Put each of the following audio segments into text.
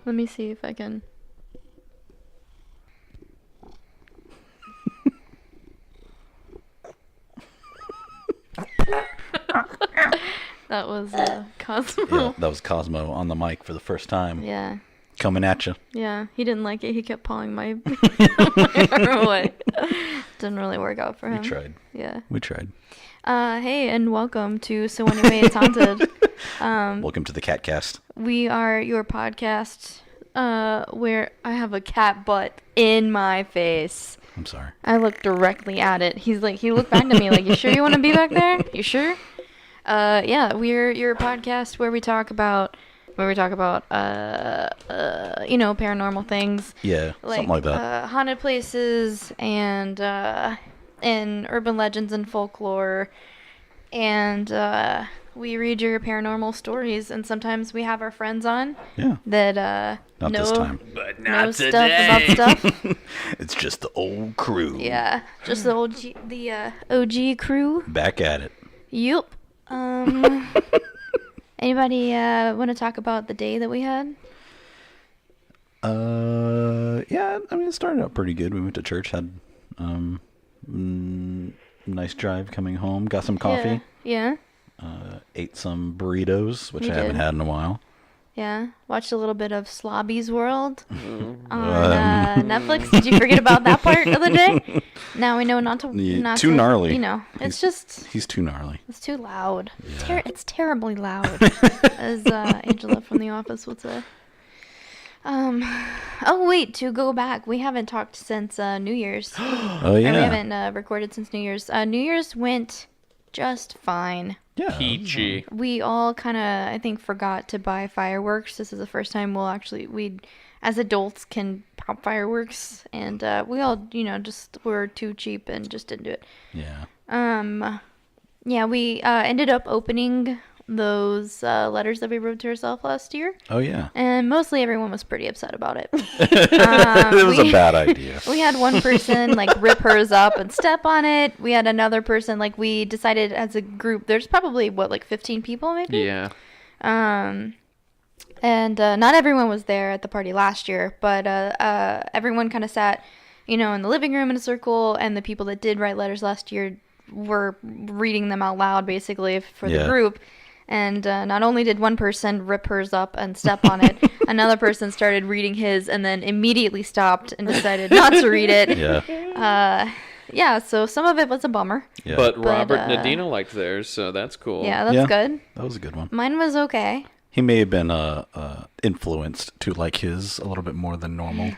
Let me see if I can. That was Cosmo. Yeah, that was Cosmo on the mic for the first time. Yeah. Coming at you. Yeah, he didn't like it. He kept pawing my arm away. Didn't really work out for him. We tried. Yeah. We tried. Hey, and welcome to So Anyway It's Haunted. Welcome to the Catcast. We are your podcast where I have a cat butt in my face. I'm sorry. I looked directly at it. He looked back to me like, you sure you want to be back there? You sure? Yeah, we're your podcast where we talk about paranormal things. Yeah, something like that. Haunted places and urban legends and folklore. And we read your paranormal stories, and sometimes we have our friends on. Yeah. That not this time. But not know today. stuff about stuff. It's just the old crew. Yeah, just the OG crew. Back at it. Yup. Anybody want to talk about the day that we had? Yeah, I mean, it started out pretty good. We went to church, had nice drive coming home, got some coffee. Yeah. Ate some burritos, which We I haven't did. had in a while. Yeah. Watched a little bit of Slobby's World on Um. Netflix. Did you forget about that part of the day? Now we know not to. Yeah, not too to, gnarly. You know, it's just. He's too gnarly. It's too loud. Yeah. It's terribly loud, as Angela from The Office would say. Oh wait, to go back, we haven't talked since New Year's. Oh, Or we yeah. haven't recorded since New Year's. New Year's went just fine. Yeah. Peachy. We all kind of, I think, forgot to buy fireworks. This is the first time we as adults, can pop fireworks, and we all, just were too cheap and just didn't do it. Yeah. Yeah, we ended up opening those letters that we wrote to ourselves last year, Oh, yeah. and mostly everyone was pretty upset about it. It was a bad idea. We had one person rip hers up and step on it. We had another person we decided as a group. There's probably 15 people maybe. Yeah. And not everyone was there at the party last year, but everyone kind of sat, in the living room in a circle, and the people that did write letters last year were reading them out loud basically for the group. And not only did one person rip hers up and step on it, another person started reading his and then immediately stopped and decided not to read it. Yeah. Yeah, so some of it was a bummer. Yeah. But Robert uh, Nadina liked theirs, so that's cool. Yeah, that's good. That was a good one. Mine was okay. He may have been influenced to like his a little bit more than normal.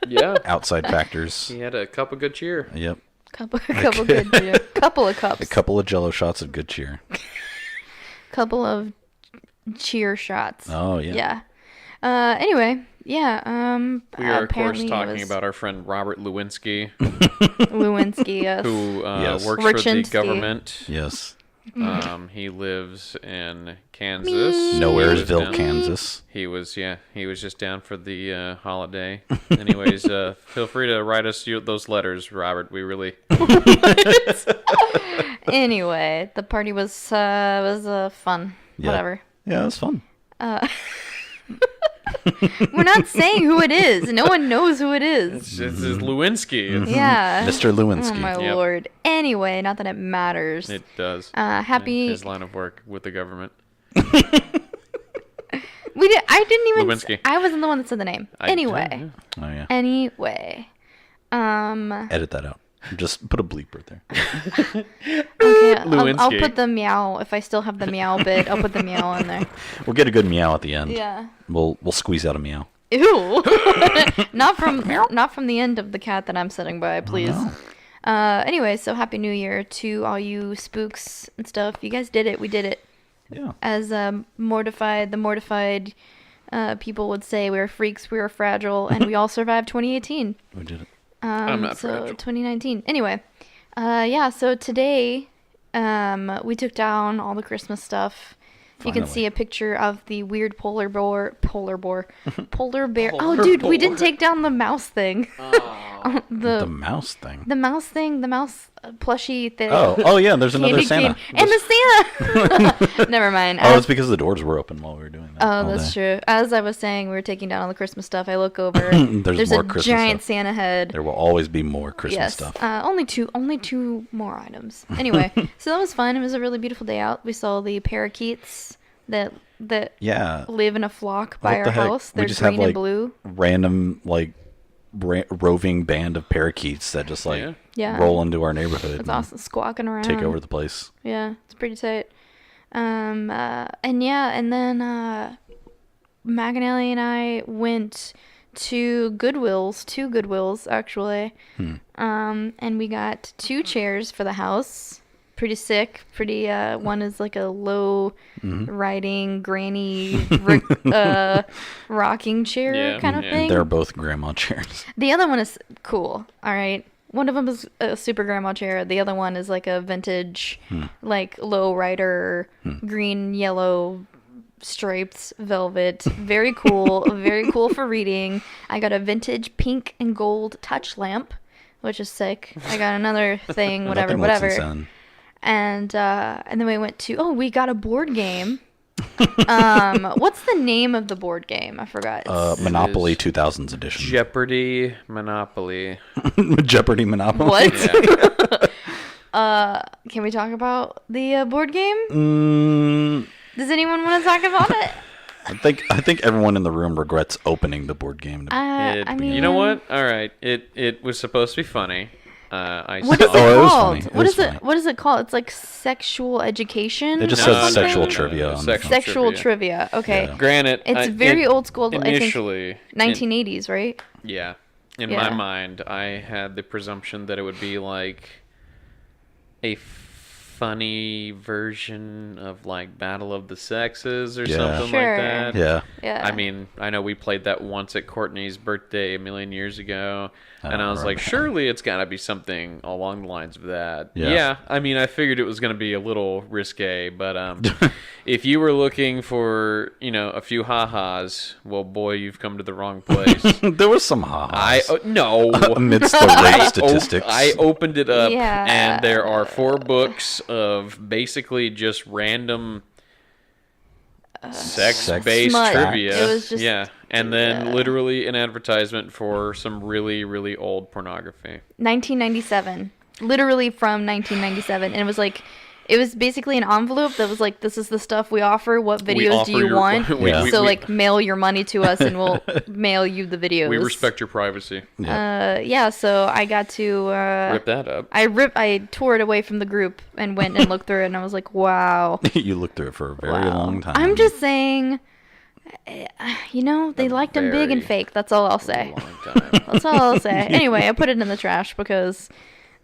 Yeah. Outside factors. He had a cup of good cheer. Yep. Couple good cheer. Couple of cups. A couple of Jello shots of good cheer. Couple of cheer shots. Oh, yeah. Yeah. Anyway, yeah. We are, of course, apparently it talking was about our friend Robert Lewinsky, Lewinsky, yes. who Yes. works for the Richinsky. government. Yes. He lives in Kansas. Nowheresville, Kansas. He was just down for the holiday. Anyways, feel free to write us those letters, Robert. We really... Anyway, the party was fun. Yeah. Whatever. Yeah, it was fun. We're not saying who it is. No one knows who it is. This is Lewinsky. Yeah. Mr. Lewinsky. Oh my Yep. lord. Anyway, not that it matters. It does. Happy. His line of work with the government. I didn't even. Lewinsky. I wasn't the one that said the name. Anyway. Oh, yeah. Anyway. Edit that out. Just put a bleep right there. Okay, I'll Lewinsky. put the meow. If I still have the meow bit, I'll put the meow in there. We'll get a good meow at the end. Yeah. We'll squeeze out a meow. Ew. Not from the end of the cat that I'm sitting by, please. Anyway, so happy New Year to all you spooks and stuff. You guys did it. We did it. Yeah. As the mortified people would say, we were freaks, we were fragile, and we all survived 2018. We did it. I'm not so fragile. 2019. Anyway, yeah. So today, we took down all the Christmas stuff. You can Finally. see a picture of the weird polar bear. Oh, Polar dude, we bear. didn't take down the mouse thing. The mouse thing. The mouse plushie thing. Oh yeah. There's another Candy Santa. cane. And the Santa. Never mind. Oh, it's because the doors were open while we were doing that. Oh, all that's day. true. As I was saying, we were taking down all the Christmas stuff. I look over. There's more a Christmas giant stuff. Santa head. There will always be more Christmas Yes. stuff. Only two more items. Anyway, so that was fun. It was a really beautiful day out. We saw the parakeets that Yeah. live in a flock by What our the heck? house. We They're just green have, like, and blue. Random roving band of parakeets that just Yeah. roll into our neighborhood. It's and awesome, squawking around. Take over the place. Yeah, it's pretty tight. And then Maganelli and I went to Goodwill's, two Goodwills actually. And we got 2 chairs for the house. Pretty sick. Pretty. One is like a low riding granny rocking chair kind of thing. They're both grandma chairs. The other one is cool. All right. One of them is a super grandma chair. The other one is like a vintage, like low rider, green, yellow, striped velvet. Very cool. Very cool for reading. I got a vintage pink and gold touch lamp, which is sick. I got another thing, Nothing looks whatever. insane. And then we went to, we got a board game. What's the name of the board game? I forgot. Monopoly is 2000s edition. Jeopardy, Monopoly. Jeopardy Monopoly. What? Yeah. Can we talk about the board game? Mm, Does anyone want to talk about it? I think everyone in the room regrets opening the board game. I mean, You know what? All right. It was supposed to be funny. What is it Oh, it was called? funny. It What was is it? funny. What is it called? It's like sexual education. It just or says something? sexual trivia on the Sexual front. Sexual trivia. Okay. Yeah. Granted, It's very old school. Initially, I think 1980s, right? yeah. In Yeah. my mind, I had the presumption that it would be like a funny version of like Battle of the Sexes or Yeah. something Sure. like that. Yeah. Yeah. I mean, I know we played that once at Courtney's birthday a million years ago, and I was right. like, surely it's got to be something along the lines of that. Yeah. I mean, I figured it was going to be a little risque, but if you were looking for, a few ha-has, well, boy, you've come to the wrong place. There was some ha-has No. amidst the rape statistics. I opened it up, Yeah. and there are 4 books of basically just random sex-based Smut. trivia. It was just- and then literally an advertisement for some really, really old pornography. 1997. Literally from 1997. And it was basically an envelope that was like, this is the stuff we offer. What videos do you want? Yeah. Mail your money to us and we'll mail you the videos. We respect your privacy. So I got to Rip that up. I tore it away from the group and went and looked through it and I was like, wow. You looked through it for a very Wow. long time. I'm just saying, they liked them big and very fake. That's all I'll say. Long time. That's all I'll say. Anyway, I put it in the trash because,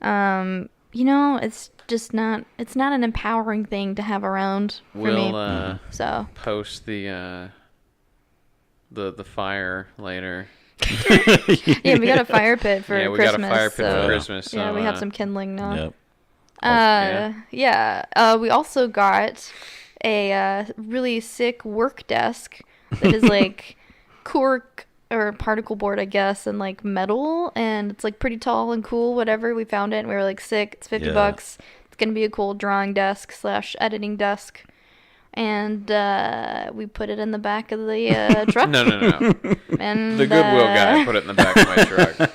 it's just not. It's not an empowering thing to have around for me. We'll So post the fire later. yeah, we got a fire pit for Yeah, we Christmas. got a fire pit so, for Christmas. yeah, so, we have some kindling now. Yep. We also got a really sick work desk that is like cork or particle board, I guess, and like metal, and it's like pretty tall and cool. Whatever, we found it, and we were like, sick. It's $50. It's gonna be a cool drawing desk / editing desk, and we put it in the back of the truck. No. And The Goodwill guy put it in the back of my truck.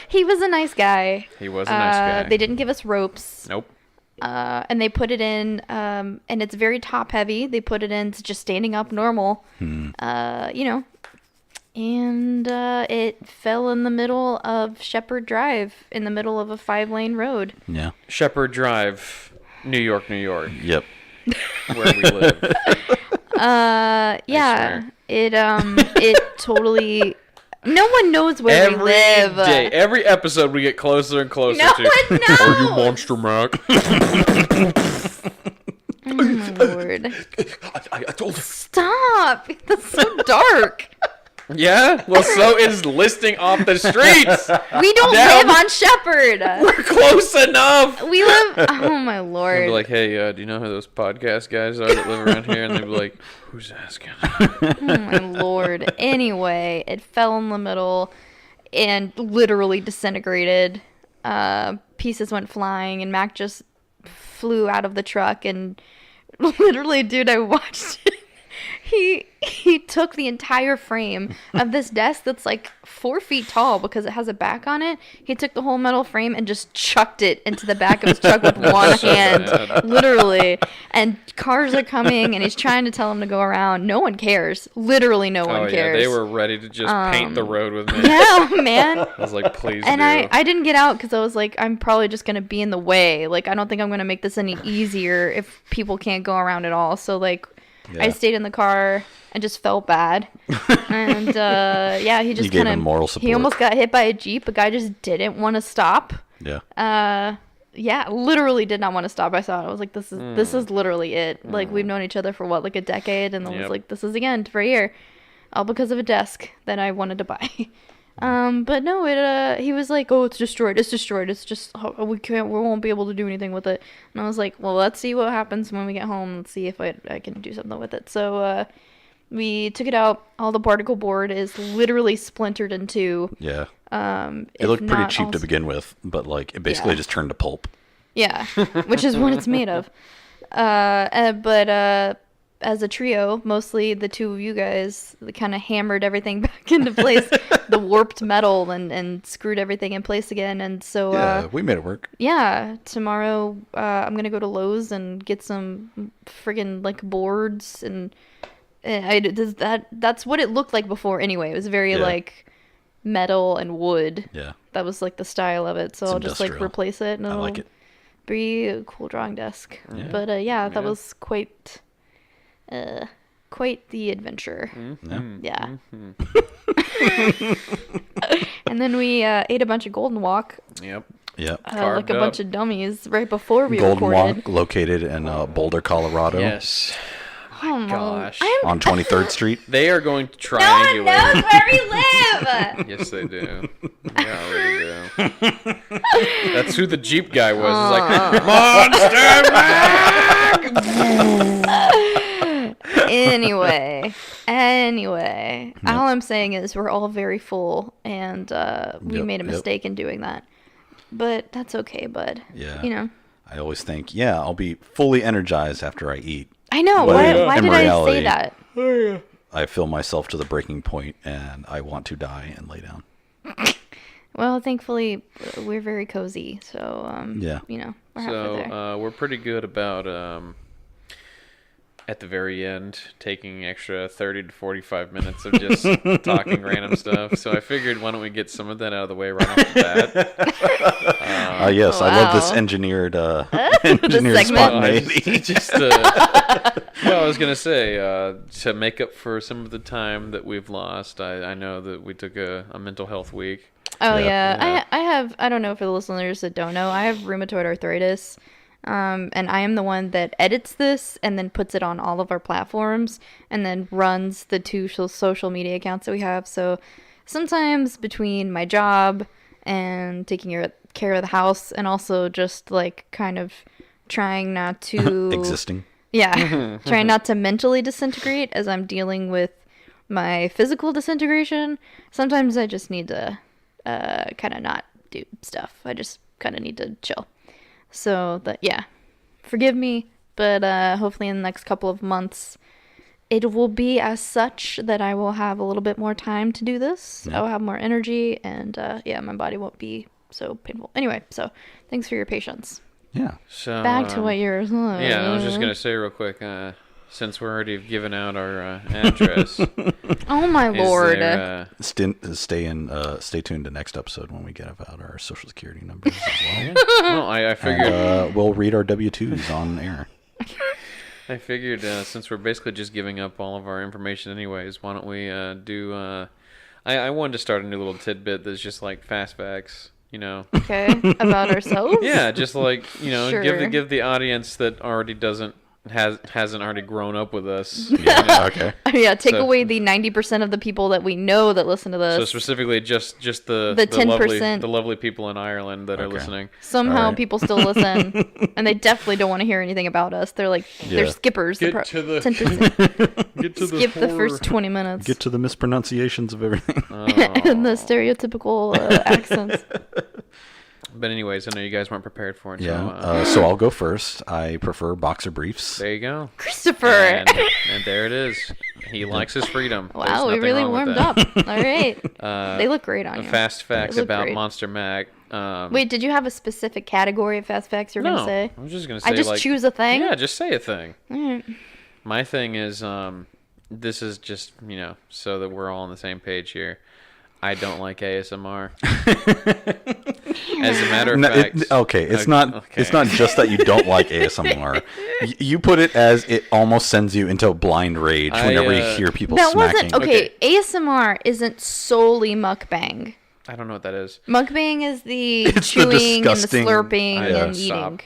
he was a nice guy. He was a nice guy. They didn't give us ropes. Nope. And they put it in, and it's very top heavy. They put it in just standing up normal, and it fell in the middle of Shepherd Drive, in the middle of a 5-lane road. Yeah. Shepherd Drive, New York. Yep. Where we live. Yeah, it totally. No one knows where we live. Every episode, we get closer and closer No to. one knows. Are you Monster Mac? Oh my lord. I told her. Stop! That's so dark. Yeah? Well, so is listing off the streets. We don't Down. live on Shepherd. We're close enough. We live... Oh my I'd be lord. like, hey, do you know who those podcast guys are that live around here? And they'd be like, who's asking? Oh my lord. Anyway, it fell in the middle and literally disintegrated. Pieces went flying and Mac just flew out of the truck and literally, dude, I watched it. He took the entire frame of this desk that's like 4 feet tall because it has a back on it. He took the whole metal frame and just chucked it into the back of his truck with one hand, literally. And cars are coming and he's trying to tell them to go around. No one cares. Literally no one cares. They were ready to just paint the road with me. Yeah, man. I was like, please And do. I didn't get out because I was like, I'm probably just going to be in the way. Like, I don't think I'm going to make this any easier if people can't go around at all. So, like, Yeah. I stayed in the car and just felt bad. And, yeah, he just You gave kind of... him moral support. He almost got hit by a Jeep. A guy just didn't want to stop. Yeah. Yeah, literally did not want to stop. I saw it. I was like, this is literally it. Like, we've known each other for, what, like a decade? And I was like, this is, again, for a year. All because of a desk that I wanted to buy. But no, he was like, oh, it's destroyed. It's destroyed. It's just, we won't be able to do anything with it. And I was like, well, let's see what happens when we get home. Let's see if I can do something with it. So, we took it out. All the particle board is literally splintered in two. Yeah. It It looked pretty cheap to begin with, but like it basically just turned to pulp. Yeah, which is what it's made of. But as a trio, mostly the two of you guys kind of hammered everything back into place, the warped metal and screwed everything in place again. And so, Yeah, we made it work. yeah, tomorrow I'm going to go to Lowe's and get some friggin' like boards and that's what it looked like before anyway. It was very like metal and wood. Yeah. That was like the style of it. So It's I'll just like industrial. replace it and I it'll like it. be a cool drawing desk. Yeah. But that was quite the adventure. Yeah. Yeah. And then we ate a bunch of Golden Walk, Yep. Yep. like Carved a up. bunch of dummies right before we Golden recorded. Walk, located in Boulder, Colorado, Yes. Oh my Gosh. on 23rd Street. They are going to No one knows triangulate. where we live. Yes, they do. They already do. That's who the Jeep guy was. He's like, Monster Mac! Anyway, all I'm saying is we're all very full, and we Yep, made a yep. mistake in doing that. But that's okay, bud. Yeah. You know. I always think, I'll be fully energized after I eat. I know. But Why in did I reality- say that? I feel myself to the breaking point, and I want to die and lay down. Well, thankfully, we're very cozy, so Yeah. you know, we're halfway there. So we're pretty good about at the very end taking extra 30 to 45 minutes of just talking random stuff. So I figured, why don't we get some of that out of the way right off the bat? Yes, I love this wow. engineered segment. spontaneity. Just well, I was gonna say to make up for some of the time that we've lost. I know that we took a mental health week. Oh Yeah. yeah, I have. I don't know for the listeners that don't know, I have rheumatoid arthritis, and I am the one that edits this and then puts it on all of our platforms and then runs the two social media accounts that we have. So sometimes between my job and taking care of the house and also just like kind of trying not to Existing. Yeah, trying not to mentally disintegrate as I'm dealing with my physical disintegration. Sometimes I just need to kind of not do stuff. I just kind of need to chill. So forgive me, but hopefully in the next couple of months it will be as such that I will have a little bit more time to do this. Yeah. I'll have more energy, and my body won't be so painful. Anyway, so thanks for your patience. Yeah. So Back to what you're saying. Yeah, I was just gonna say real quick. Since we're already given out our address, Oh my is lord. there, Stay tuned to next episode when we get about our social security numbers as well. well, I figured. And we'll read our W-2s on air. I figured since we're basically just giving up all of our information anyways, why don't we do... I wanted to start a new little tidbit that's just like fast facts, you know. Okay, about ourselves? Yeah, just like, you know, Sure. give the audience that already doesn't hasn't already grown up with us. Yeah, okay. Yeah, take So- away the 90% of the people that we know that listen to this. So specifically, just the 10%. the lovely people in Ireland that are listening. Somehow Alright. people still listen, and they definitely don't want to hear anything about us. They're like, they're Yeah. skippers. Get to the 10%. get to Skip the horror. first 20 minutes. Get to the mispronunciations of everything. And the stereotypical accents. But anyways, I know you guys weren't prepared for it. Yeah. So I'll go first. I prefer boxer briefs. There you go. Christopher! And there it is. He likes his freedom. Wow, There's we nothing really wrong with warmed that. up. All right. They look great on you. Fast facts They look about great. Monster Mac. Wait, did you have a specific category of fast facts you're no, going to say? I was just gonna say I just like, choose a thing? Yeah, just say a thing. Alright. My thing is, this is just so that we're all on the same page here. I don't like ASMR. As a matter of fact, It's not just that you don't like ASMR. You put it as it almost sends you into a blind rage whenever you hear people That smacking. wasn't okay. ASMR isn't solely mukbang. I don't know what that is. Mukbang is the It's the chewing and the disgusting- slurping Yeah. and Stop. eating.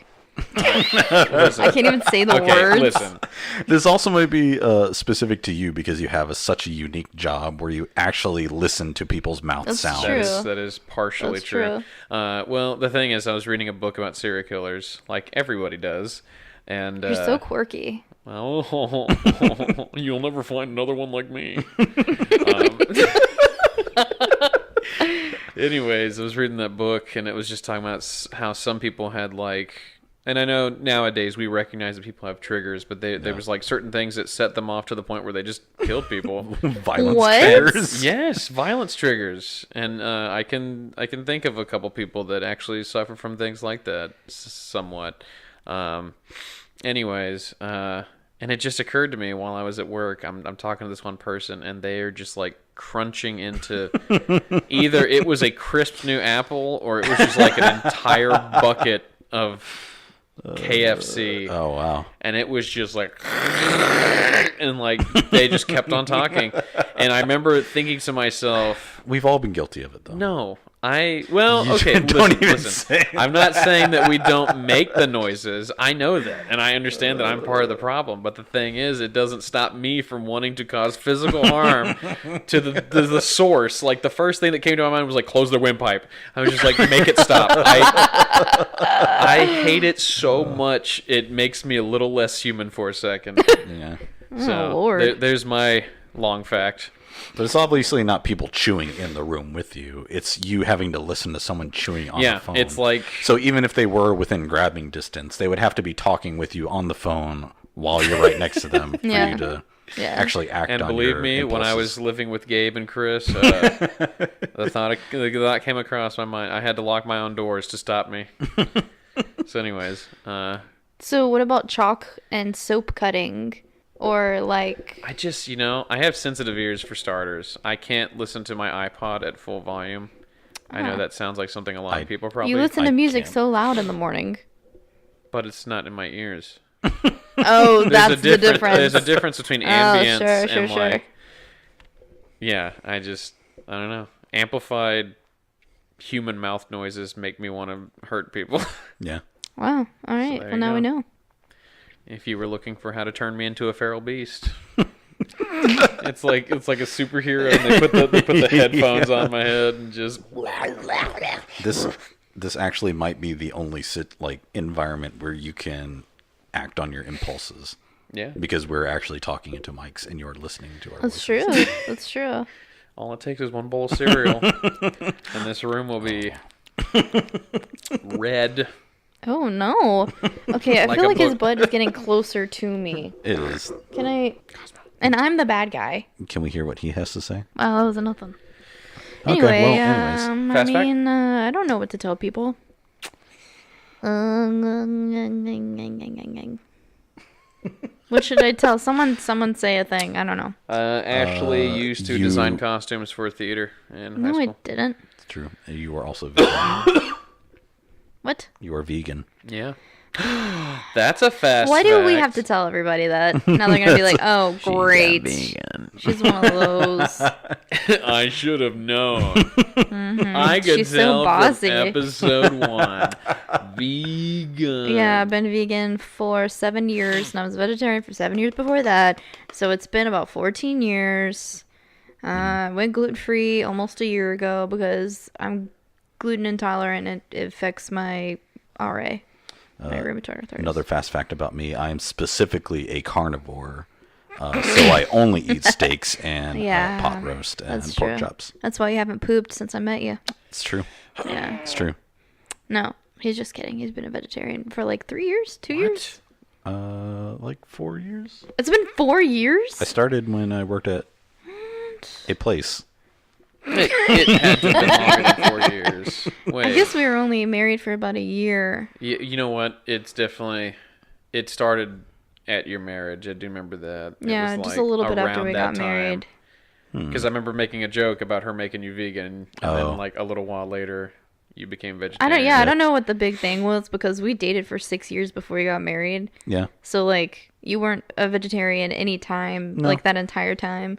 I can't even say the Okay, words. listen. This also might be specific to you because you have such a unique job where you actually listen to people's mouth That's sounds. true. That is partially That's true. Well, the thing is, I was reading a book about serial killers, like everybody does, and You're so quirky. well, you'll never find another one like me. Anyways, I was reading that book, and it was just talking about how some people had like. And I know nowadays we recognize that people have triggers, but there was like certain things that set them off to the point where they just killed people. Violence What? triggers. Yes, violence triggers, and I can think of a couple people that actually suffer from things like that somewhat. Anyways, and it just occurred to me while I was at work. I'm talking to this one person, and they are just like crunching into either it was a crisp new apple or it was just like an entire bucket of KFC. Oh wow. And it was just like, and like they just kept on talking. And I remember thinking to myself, We've all been guilty of it though. no, You okay, don't even listen. say I'm not saying that we don't make the noises. I know that, and I understand that I'm part of the problem. But the thing is, it doesn't stop me from wanting to cause physical harm to the source. Like the first thing that came to my mind was like, close the windpipe. I was just like, make it stop. I hate it so much. It makes me a little less human for a second. Yeah. So Lord. there's my long fact. But it's obviously not people chewing in the room with you. It's you having to listen to someone chewing on the phone. It's like So even if they were within grabbing distance, they would have to be talking with you on the phone while you're right next to them for Yeah. you to Yeah. actually act and on believe your me, when I impulses. was living with Gabe and Chris, the thought came across my mind. I had to lock my own doors to stop me. So, anyways, So what about chalk and soap cutting? Or like... I just, I have sensitive ears for starters. I can't listen to my iPod at full volume. I know that sounds like something a lot of people probably... You listen to I music can't. so loud in the morning. But it's not in my ears. Oh, that's the difference. There's a difference between ambience sure, and sure. like... Yeah, I don't know. Amplified human mouth noises make me want to hurt people. Yeah. Wow. All right. there Well, you now we go. know. If you were looking for how to turn me into a feral beast, it's like a superhero, and they put the headphones on my head and just. This actually might be the only environment where you can act on your impulses. Yeah. Because we're actually talking into mics and you're listening to our That's voices. true. That's true. All it takes is one bowl of cereal, and this room will be red. Oh, no. Okay, I Like feel a like his book. butt is getting closer to me. It is. Can I... And I'm the bad guy. Can we hear what he has to say? Well, that was nothing. Okay, Anyway, well, anyways. I Fast fact? mean, I don't know what to tell people. What should I tell? Someone say a thing. I don't know. Ashley used to you- design costumes for theater in high No, I school. didn't. It's true. You are also vegan. What? You are vegan. Yeah. That's a fast Why do we fact. have to tell everybody that? Now they're gonna be like, "Oh, great, she's one of those." I should have known. I could She's so tell bossy. from episode 1. vegan. Yeah, I've been vegan for 7 years, and I was a vegetarian for 7 years before that. So it's been about 14 years. I went gluten-free almost a year ago because I'm gluten intolerant and it affects my RA, my rheumatoid arthritis. Another fast fact about me, I am specifically a carnivore. So I only eat steaks and pot roast and pork chops. That's why you haven't pooped since I met you. It's true. Yeah. It's true. No, he's just kidding. He's been a vegetarian for like 3 years, 2 years. Like 4 years. It's been 4 years. I started when I worked at a place. It had to be longer than 4 years. Wait. I guess we were only married for about a year. You know what? It's definitely... It started at your marriage. I do remember that. Yeah, it was just like a little bit after around we that got time. married. Because I remember making a joke about her making you vegan, and then like a little while later, you became vegetarian. I don't know what the big thing was because we dated for 6 years before we got married. Yeah. So like you weren't a vegetarian any time, like that entire time.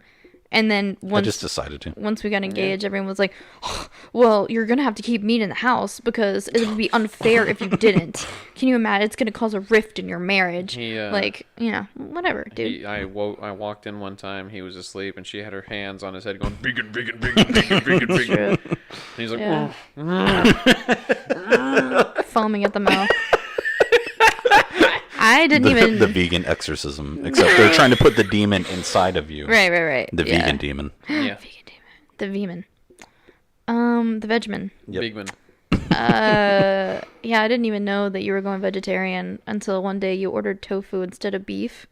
And then I just decided to. Once we got engaged, everyone was like, oh, well, you're going to have to keep meat in the house because it would be unfair if you didn't. Can you imagine? It's going to cause a rift in your marriage. Like, you know, whatever, dude. I walked in one time, he was asleep, and she had her hands on his head going, vegan, vegan, vegan, vegan, vegan, vegan. And he's like, foaming at the mouth. I didn't even... The vegan exorcism, except they're trying to put the demon inside of you. Right. The vegan demon. Yeah. Vegan demon. The vegan. The vegman. Yep. Vegan. Yeah, I didn't even know that you were going vegetarian until one day you ordered tofu instead of beef.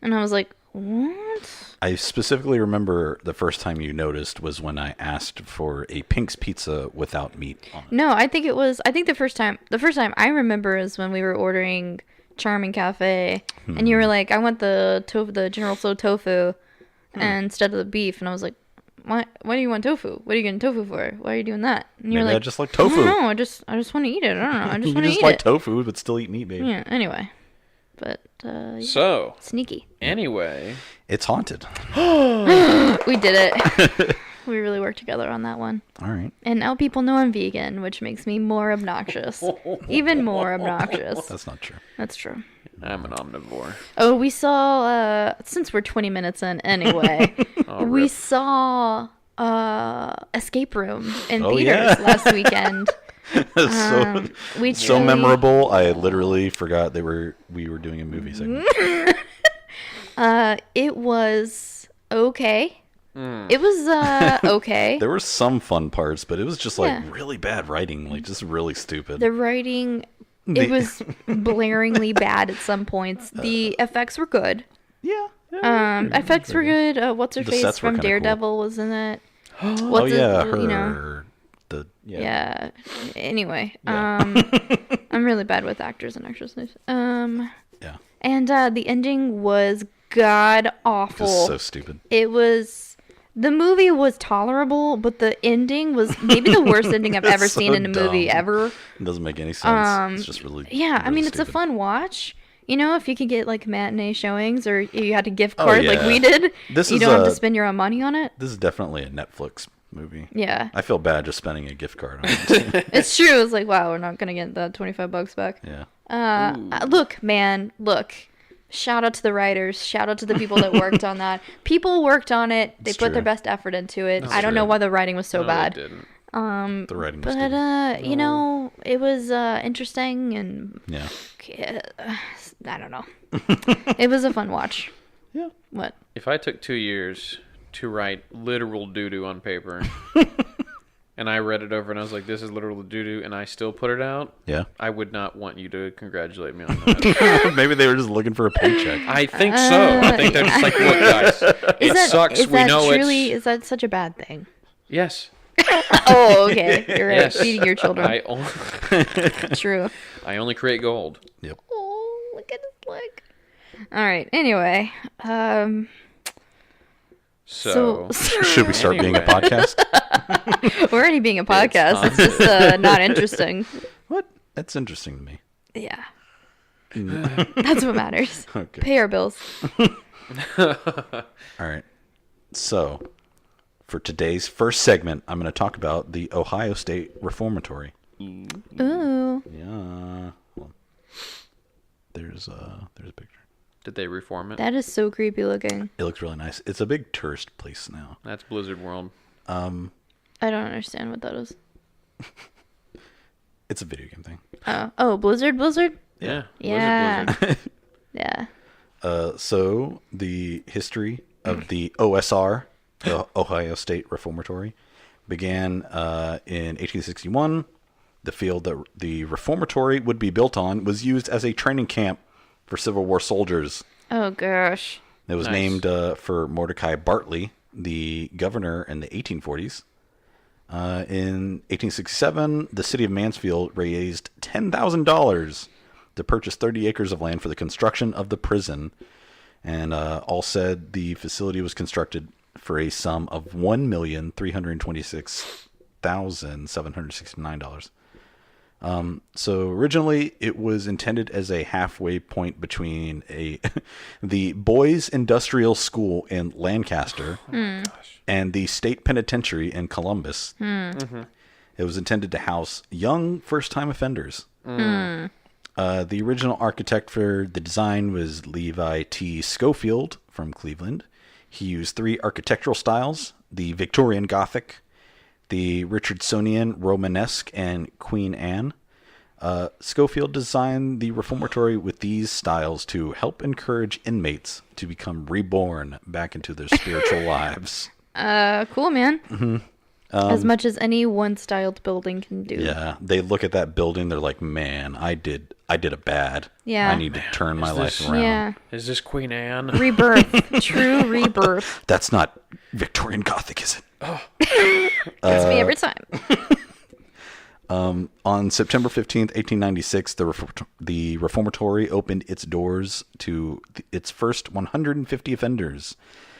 And I was like, what? I specifically remember the first time you noticed was when I asked for a Pink's pizza without meat on it. No, I think the first time I remember is when we were ordering Charming Cafe, and you were like, I want the General Tso tofu instead of the beef, and I was like, why do you want tofu? What are you getting tofu for? Why are you doing that? And you're Maybe like, I just like tofu. No, I just want to eat it. I don't know. I just You want to just eat like it. tofu, but still eat meat, baby. Yeah. Anyway, but yeah. So, Sneaky. anyway. It's haunted. We did it. We really worked together on that one. All right. And now people know I'm vegan, which makes me more obnoxious. Even more obnoxious. That's not true. That's true. I'm an omnivore. Oh, we saw, since we're 20 minutes in anyway, we rip. saw Escape Room in theaters last weekend. so memorable. I literally forgot we were doing a movie segment. It was okay. It was okay. There were some fun parts, but it was just like really bad writing, like just really stupid. The writing, it was blaringly bad at some points. The effects were good. Yeah. Effects were good. What's her The face sets were from kinda Daredevil was in it. Her. Yeah. Anyway, I'm really bad with actors and actresses. Yeah. And the ending was god awful. Just so stupid. The movie was tolerable, but the ending was maybe the worst ending I've ever seen in a movie ever. It doesn't make any sense. It's just really I mean, stupid. it's a fun watch. You know, if you could get like matinee showings or you had a gift card like we did, you don't have to spend your own money on it. This is definitely a Netflix movie. Yeah. I feel bad just spending a gift card on it. It's true. It's like, wow, we're not going to get that $25 back. Yeah. Look. Shout out to the writers. Shout out to the people that worked on that. People worked on it. They put their best effort into it. I don't know why the writing was so bad. They didn't. The writing was But you know, it was interesting and I don't know. It was a fun watch. Yeah. What? If I took 2 years to write literal doo-doo on paper, and I read it over and I was like, this is literal doo-doo, and I still put it out, Yeah. I would not want you to congratulate me on that. Maybe they were just looking for a paycheck. I think so. I think they're just like, look, guys, sucks. We know Is that such a bad thing? Yes. Oh, okay. You're right. Yes. Feeding your children. I True. only create gold. Yep. Oh, look at his leg. All right. Anyway, So Should we start being a podcast? we're already being a podcast. It's just not interesting. What? That's interesting to me. Yeah. That's what matters. Okay. Pay our bills. All right. So, for today's first segment, I'm going to talk about the Ohio State Reformatory. Ooh. Yeah. Well, there's a picture. Did they reform it? That is so creepy looking. It looks really nice. It's a big tourist place now. That's Blizzard World. I don't understand what that is. It's a video game thing. Oh, Blizzard? Yeah. Yeah. Blizzard. Yeah. So the history of the OSR, the Ohio State Reformatory, began in 1861. The field that the reformatory would be built on was used as a training camp for Civil War soldiers. Oh, gosh. It was named for Mordecai Bartley, the governor in the 1840s. In 1867, the city of Mansfield raised $10,000 to purchase 30 acres of land for the construction of the prison. And all said, the facility was constructed for a sum of $1,326,769. So originally it was intended as a halfway point between the Boys Industrial School in Lancaster and the State Penitentiary in Columbus. Mm-hmm. It was intended to house young first-time offenders. The original architect for the design was Levi T. Schofield from Cleveland. He used 3 architectural styles: the Victorian Gothic, the Richardsonian, Romanesque, and Queen Anne. Schofield designed the reformatory with these styles to help encourage inmates to become reborn back into their spiritual lives. Cool, man. Mm-hmm. As much as any one-styled building can do. Yeah, they look at that building, they're like, man, I did a bad. Yeah. I need to turn my life around. Yeah. Is this Queen Anne? Rebirth. True rebirth. That's not Victorian Gothic, is it? That's me every time. On September 15th, 1896, the reformatory opened its doors to its first 150 offenders.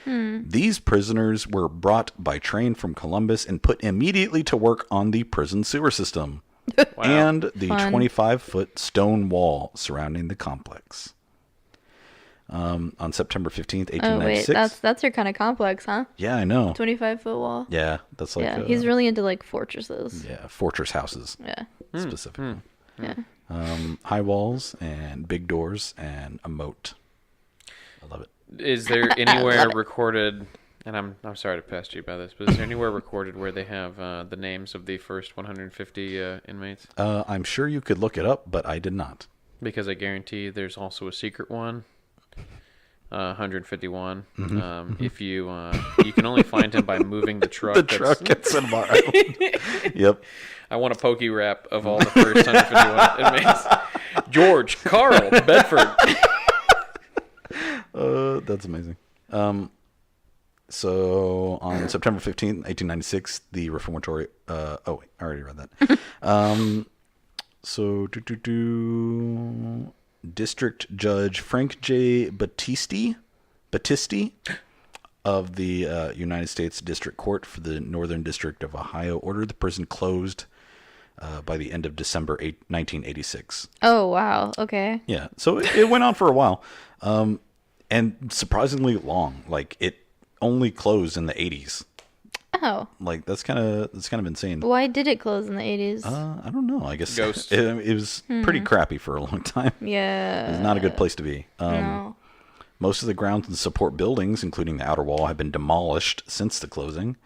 These prisoners were brought by train from Columbus and put immediately to work on the prison sewer system and the 25-foot stone wall surrounding the complex. On September 15th, 1896. Oh, wait, that's your kind of complex, huh? Yeah, I know. 25-foot wall? Yeah, that's like... Yeah, he's really into, like, fortresses. Yeah, fortress houses. Yeah. Specifically. Yeah. High walls and big doors and a moat. I love it. Is there anywhere recorded, and I'm sorry to pest you by this, but is there anywhere recorded where they have the names of the first 150 inmates? I'm sure you could look it up, but I did not. Because I guarantee there's also a secret one. 151. If you can only find him by moving the truck. The truck gets in tomorrow. Yep. I want a pokey rap of all the first 151 inmates. George, Carl, Bedford. That's amazing. So on September 15th, 1896, the reformatory... I already read that. District Judge Frank J. Battisti of the United States District Court for the Northern District of Ohio ordered the prison closed by the end of December 1986. Oh, wow. Okay. Yeah, so it went on for a while, and surprisingly long. Like, it only closed in the 80s. Oh. Like, that's kind of insane. Why did it close in the 80s? I don't know. I guess Ghosts. It was pretty crappy for a long time. Yeah. It's not a good place to be. No. Most of the grounds and support buildings, including the outer wall, have been demolished since the closing.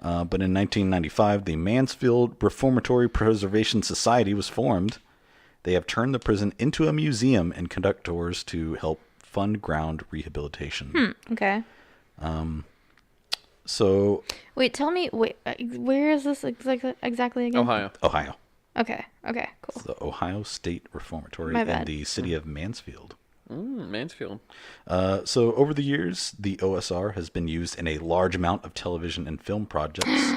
But in 1995, the Mansfield Reformatory Preservation Society was formed. They have turned the prison into a museum and conduct tours to help fund ground rehabilitation. Okay. So... Wait, tell me, where is this exactly again? Ohio. Okay, cool. It's the Ohio State Reformatory My in bad. the city of Mansfield. Mansfield. So over the years, the OSR has been used in a large amount of television and film projects.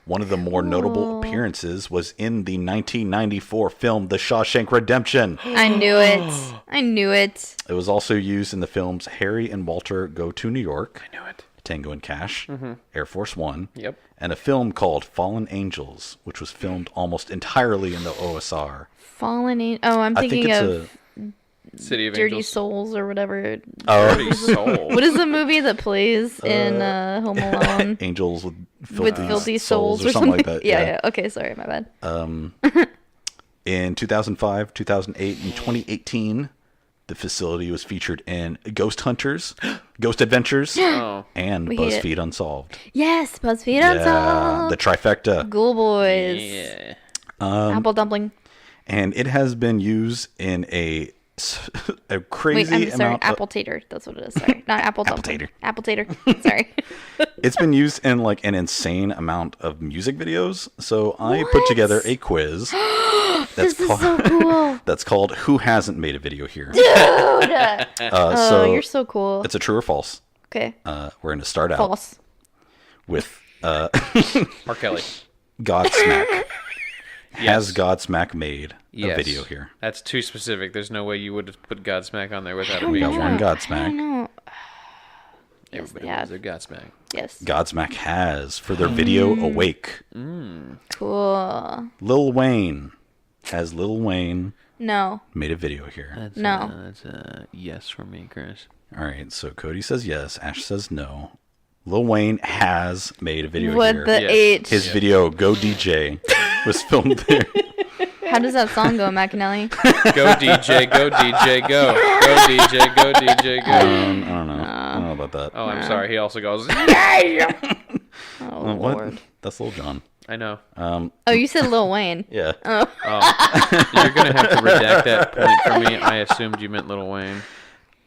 One of the more notable appearances was in the 1994 film The Shawshank Redemption. I knew it. It was also used in the films Harry and Walter Go to New York, I knew it. Tango and Cash, Air Force One, Yep. and a film called Fallen Angels, which was filmed almost entirely in the OSR. Fallen Angel. Oh, I'm I think thinking it's of City of Dirty Angels. Souls or whatever. Dirty Soul. What is the movie that plays in Home Alone? Angels with With filthy souls or something like that. yeah. Okay, sorry, my bad. In 2005, 2008, and 2018, the facility was featured in Ghost Hunters, Ghost Adventures, Oh. and We hate BuzzFeed Unsolved. Yes, BuzzFeed Yeah, Unsolved. the trifecta. Ghoul Boys. Yeah. Apple Dumpling. And it has been used in a crazy Wait, I'm sorry. amount. Apple Tater. That's what it is. Sorry, not Apple Apple Dumpling. Tater. Apple Tater. Sorry. It's been used in like an insane amount of music videos. So I put What? together a quiz. This is so cool. That's called "Who Hasn't Made a Video Here?" Dude. So You're so cool. it's a true or false. Okay. We're going to start out False. with R. Kelly. Godsmack. Has Yes. Godsmack made a Yes. video here? That's too specific. There's no way you would have put Godsmack on there without a don't major. Got one I Godsmack. don't know. Everybody yeah. knows their Godsmack. Yes. Godsmack has for their video "Awake." Cool. Lil Wayne. Has Lil Wayne No. made a video here? That's No. That's a yes for me, Chris. All right, so Cody says yes. Ash says no. Lil Wayne has made a video What here. the Yes. H? His video "Go DJ" was filmed there. How does that song go, McAnally? Go DJ, go DJ, go. Go DJ, go DJ, go. I don't know. I don't know about that. Oh, I'm sorry. He also goes, Oh, What? Lord. That's Lil Jon. I know. Oh, you said Lil Wayne. Yeah. Oh. You're going to have to redact that point for me. I assumed you meant Lil Wayne.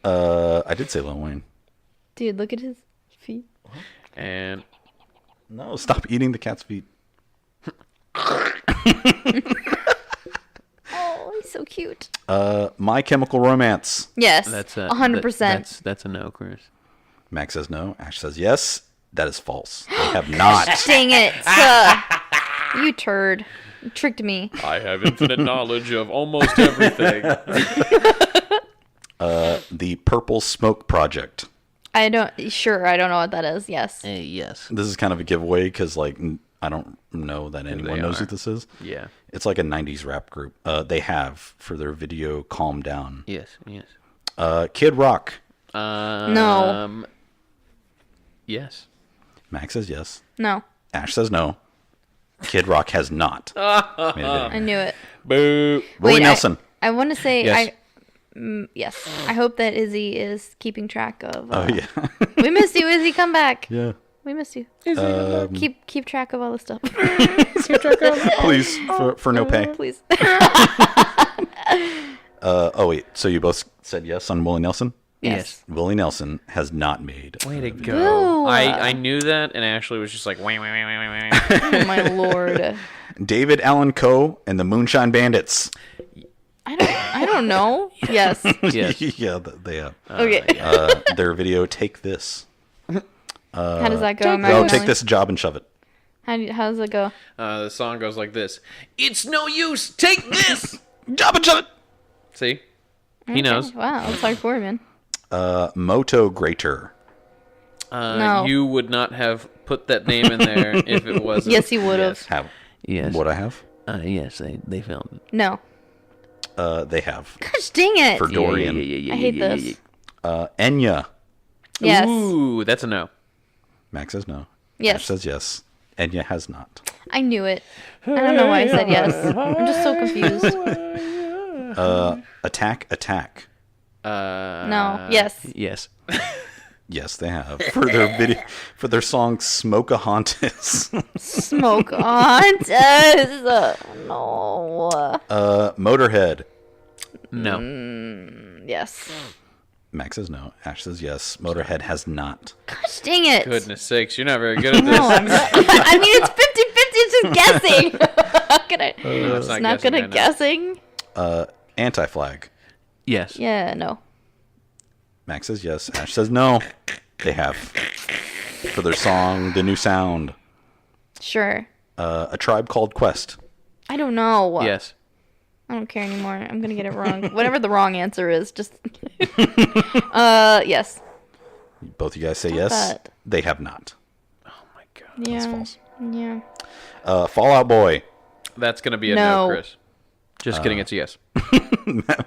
I did say Lil Wayne. Dude, look at his feet. And No, stop eating the cat's feet. Oh, he's so cute. My Chemical Romance. Yes. that's a 100%. That's a no, Chris. Max says no. Ash says yes. That is false. They have not. Dang it. You turd. You tricked me. I have infinite knowledge of almost everything. The Purple Smoke Project. I don't know what that is. Yes. Yes. This is kind of a giveaway because, like, I don't know that anyone knows are. who this is. Yeah. It's like a 90s rap group. They have for their video Calm Down. Yes. Yes. Kid Rock. No. Yes. Max says yes. No. Ash says no. Kid Rock has not made a video. I knew it. Boo. Willie Wait, Nelson. I want to say Yes. yes. I hope that Izzy is keeping track of. Oh, yeah. We miss you, Izzy. Come back. Yeah. We miss you. Um, Keep track of all this stuff, Please, for no pay. please. Oh, wait. So you both said yes on Willie Nelson? Yes. Willie Nelson has not made. Way to go. Boo. I knew that, and Ashley was just like, wait. Oh my lord. David Allen Coe and the Moonshine Bandits. I don't know. Yes. Yes. Yeah, they have. Okay. Their video, Take This. How does that go? Oh, Marinelli? take this job and shove it. How does it go? The song goes like this. It's no use. Take this. Job and shove it. See? He knows. Wow, that's hardcore, man. Moto Grater. No. You would not have put that name in there if it wasn't. Yes, he would have. Have. Yes. What I have? Yes, they filmed it. No. They have. Gosh, dang it. For Dorian. I hate this. Enya. Yes. Ooh, that's a no. Max says no. Yes. Ash says yes. Enya has not. I knew it. I don't know why I said yes. I'm just so confused. Attack. No. Yes. Yes. Yes, they have. For their video, for their song Smokeahontas. Smoke on. No. Motorhead. No. Yes. Max says no. Ash says yes. Motorhead has not. Gosh, dang it. Goodness sakes, you're not very good at this. No, I'm not. I mean, it's 50-50. It's just guessing. How can I? No, It's not good at guessing. Anti-Flag. Yes. Yeah, no. Max says yes. Ash says no. They have. For their song The New Sound. Sure. A Tribe Called Quest. I don't know. Yes. I don't care anymore. I'm gonna get it wrong. Whatever the wrong answer is, just. Yes. Both you guys say yes. that. They have not. Oh my god. Yeah. false. Yeah. Fallout Boy. That's gonna be a no, No. Chris. Just kidding. It's a yes.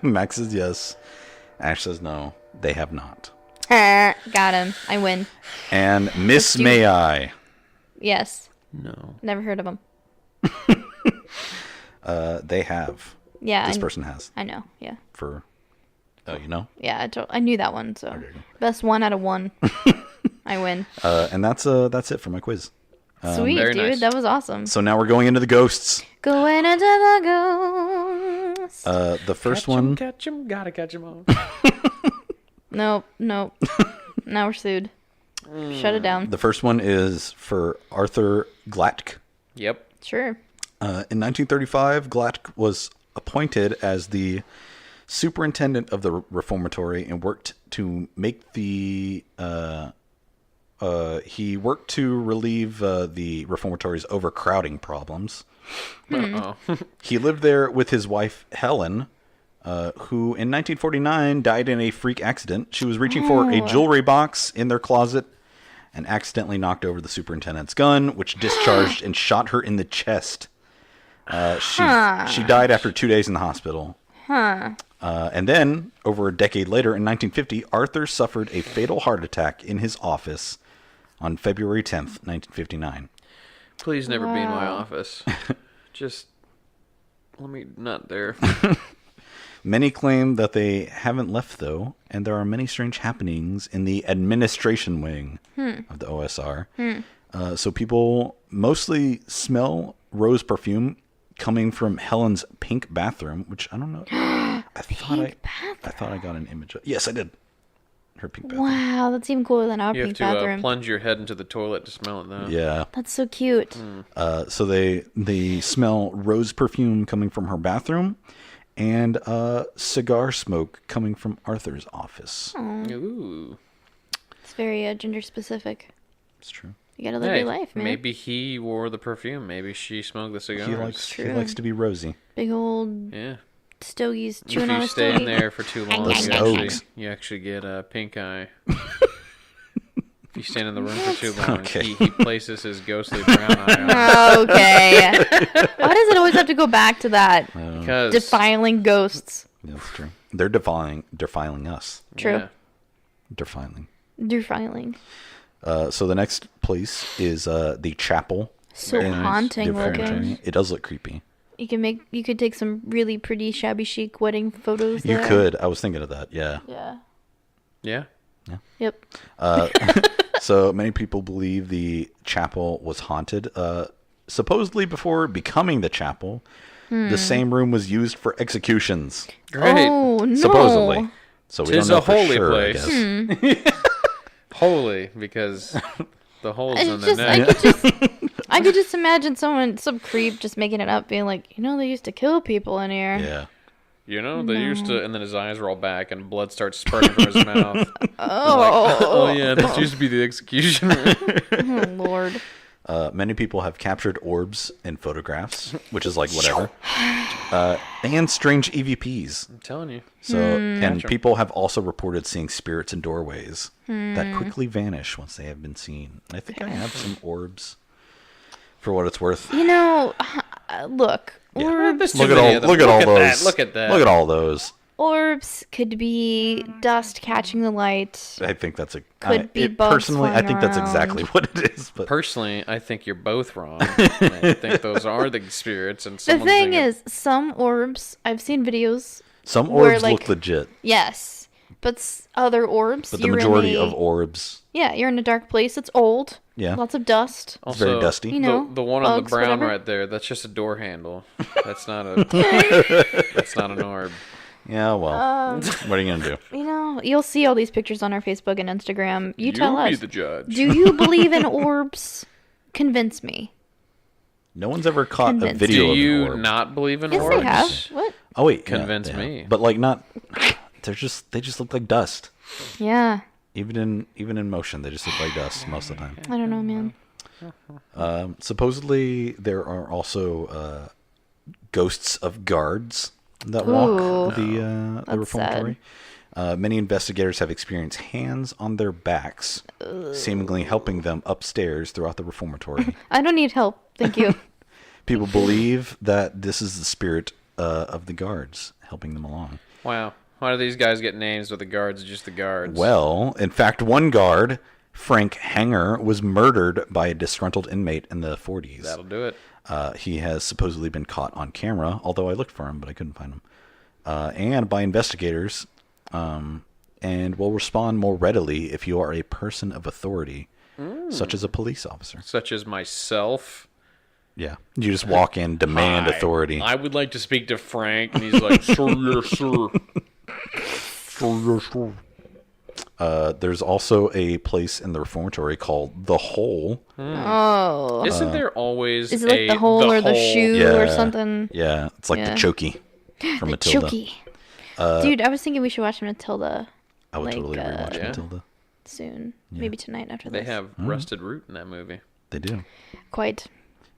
Max says yes. Ash says no, they have not. Got him. I win. And Miss May I? Yes. No. Never heard of him. They have. Yeah. This person has. I know. Yeah. Oh, you know? Yeah. I knew that one. So Okay. best 1 out of 1. I win. And that's it for my quiz. Sweet, very dude. nice. That was awesome. So now we're going into the ghosts. Going into the ghost. The first one. Catch 'em, gotta catch 'em all. Nope. Now we're sued. Shut it down. The first one is for Arthur Glatk. Yep. Sure. In 1935, Glatk was appointed as the superintendent of the reformatory and worked to make the he worked to relieve the reformatory's overcrowding problems. Uh-oh. He lived there with his wife Helen, who in 1949 died in a freak accident. She was reaching for a jewelry box in their closet and accidentally knocked over the superintendent's gun, which discharged and shot her in the chest. She died after 2 days in the hospital. And then, over a decade later, in 1950, Arthur suffered a fatal heart attack in his office on February 10th, 1959. Please never be in my office. Just let me not there. Many claim that they haven't left, though, and there are many strange happenings in the administration wing of the OSR. So people mostly smell rose perfume coming from Helen's pink bathroom, which I don't know. I thought I got an image of. Yes, I did. Her pink bathroom. Wow, that's even cooler than our You have pink to bathroom. plunge your head into the toilet to smell it, though. Yeah. That's so cute. So they smell rose perfume coming from her bathroom, and cigar smoke coming from Arthur's office. Ooh. It's very gender specific. It's true. You gotta live your life, man. Maybe he wore the perfume. Maybe she smoked the cigars. He likes to be rosy. Big old Yeah. stogies If chewing on you a stay in stogie. there for too long, Those stogies. you actually get a pink eye. If you stand in the room for too long, Okay. he places his ghostly brown eye on. Okay. Why does it always have to go back to that? Because Defiling ghosts. Yeah, that's true. They're defiling us. True. Yeah. Defiling. Defiling. So the next place is the chapel. So in haunting the looking. Reformatory. It does look creepy. You could take some really pretty shabby chic wedding photos You there. could. I was thinking of that. Yeah. Yeah. Yeah. Yep. So many people believe the chapel was haunted. Supposedly before becoming the chapel, the same room was used for executions. Great. Oh no. Supposedly. So we Tis don't know a for holy sure, I place. guess. Holy, because the holes I in the just- neck. I could just imagine some creep just making it up, being like, they used to kill people in here. Yeah. You know, they used to, and then his eyes roll back and blood starts spurting from his mouth. Oh, Oh yeah, this used to be the executioner. oh Lord. Many people have captured orbs in photographs, which is like whatever. And strange EVPs. I'm telling you. So, and people have also reported seeing spirits in doorways that quickly vanish once they have been seen. And I think I have some orbs, for what it's worth. Look, orbs. Look at all those. Look at that. Look at all those. Orbs could be dust catching the light. I think that's Could be bugs personally. I flying think that's around. exactly what it is. But Personally, I think you're both wrong. I think those are the spirits, and The someone's thing thinking- is, some orbs, I've seen videos. some where, orbs like- look legit, Yes, but other orbs. but the you're majority in a, of orbs, you're in a dark place. It's old. yeah, Lots of dust. it's very Also, dusty. You know, the one on the bugs, brown whatever. right there, that's just a door handle. That's not a that's not an orb. Yeah, well, what are you gonna do? You'll see all these pictures on our Facebook and Instagram. You tell be us. the judge. Do you believe in orbs? Convince me. No one's ever caught a Convinced. video Do of you an orb. not believe in Yes, orbs? they have. What? Oh wait, Convince yeah, me. But like not. They just look like dust. Yeah. Even in motion, they just look like dust most of the time. I don't know, man. Supposedly, there are also ghosts of guards that Ooh. walk the That's reformatory. Many investigators have experienced hands on their backs, seemingly helping them upstairs throughout the reformatory. I don't need help. Thank you. People believe that this is the spirit of the guards helping them along. Wow. Why do these guys get names, but the guards are just the guards? Well, in fact, one guard, Frank Hanger, was murdered by a disgruntled inmate in the 40s. That'll do it. He has supposedly been caught on camera, although I looked for him, but I couldn't find him. And by investigators, and will respond more readily if you are a person of authority, such as a police officer. Such as myself. Yeah. You just walk in, demand Hi, authority. I would like to speak to Frank, and he's like, sir, yes, sir. Sir, yes, sir. There's also a place in the reformatory called The Hole. Oh. Isn't there always Is it like the hole or the shoe or something? Yeah, it's like the chokey from The Matilda. chokey. Dude, I was thinking we should watch Matilda I would totally rewatch yeah. Matilda. soon. Maybe tonight after They this. have rusted root in that movie. They do. Quite.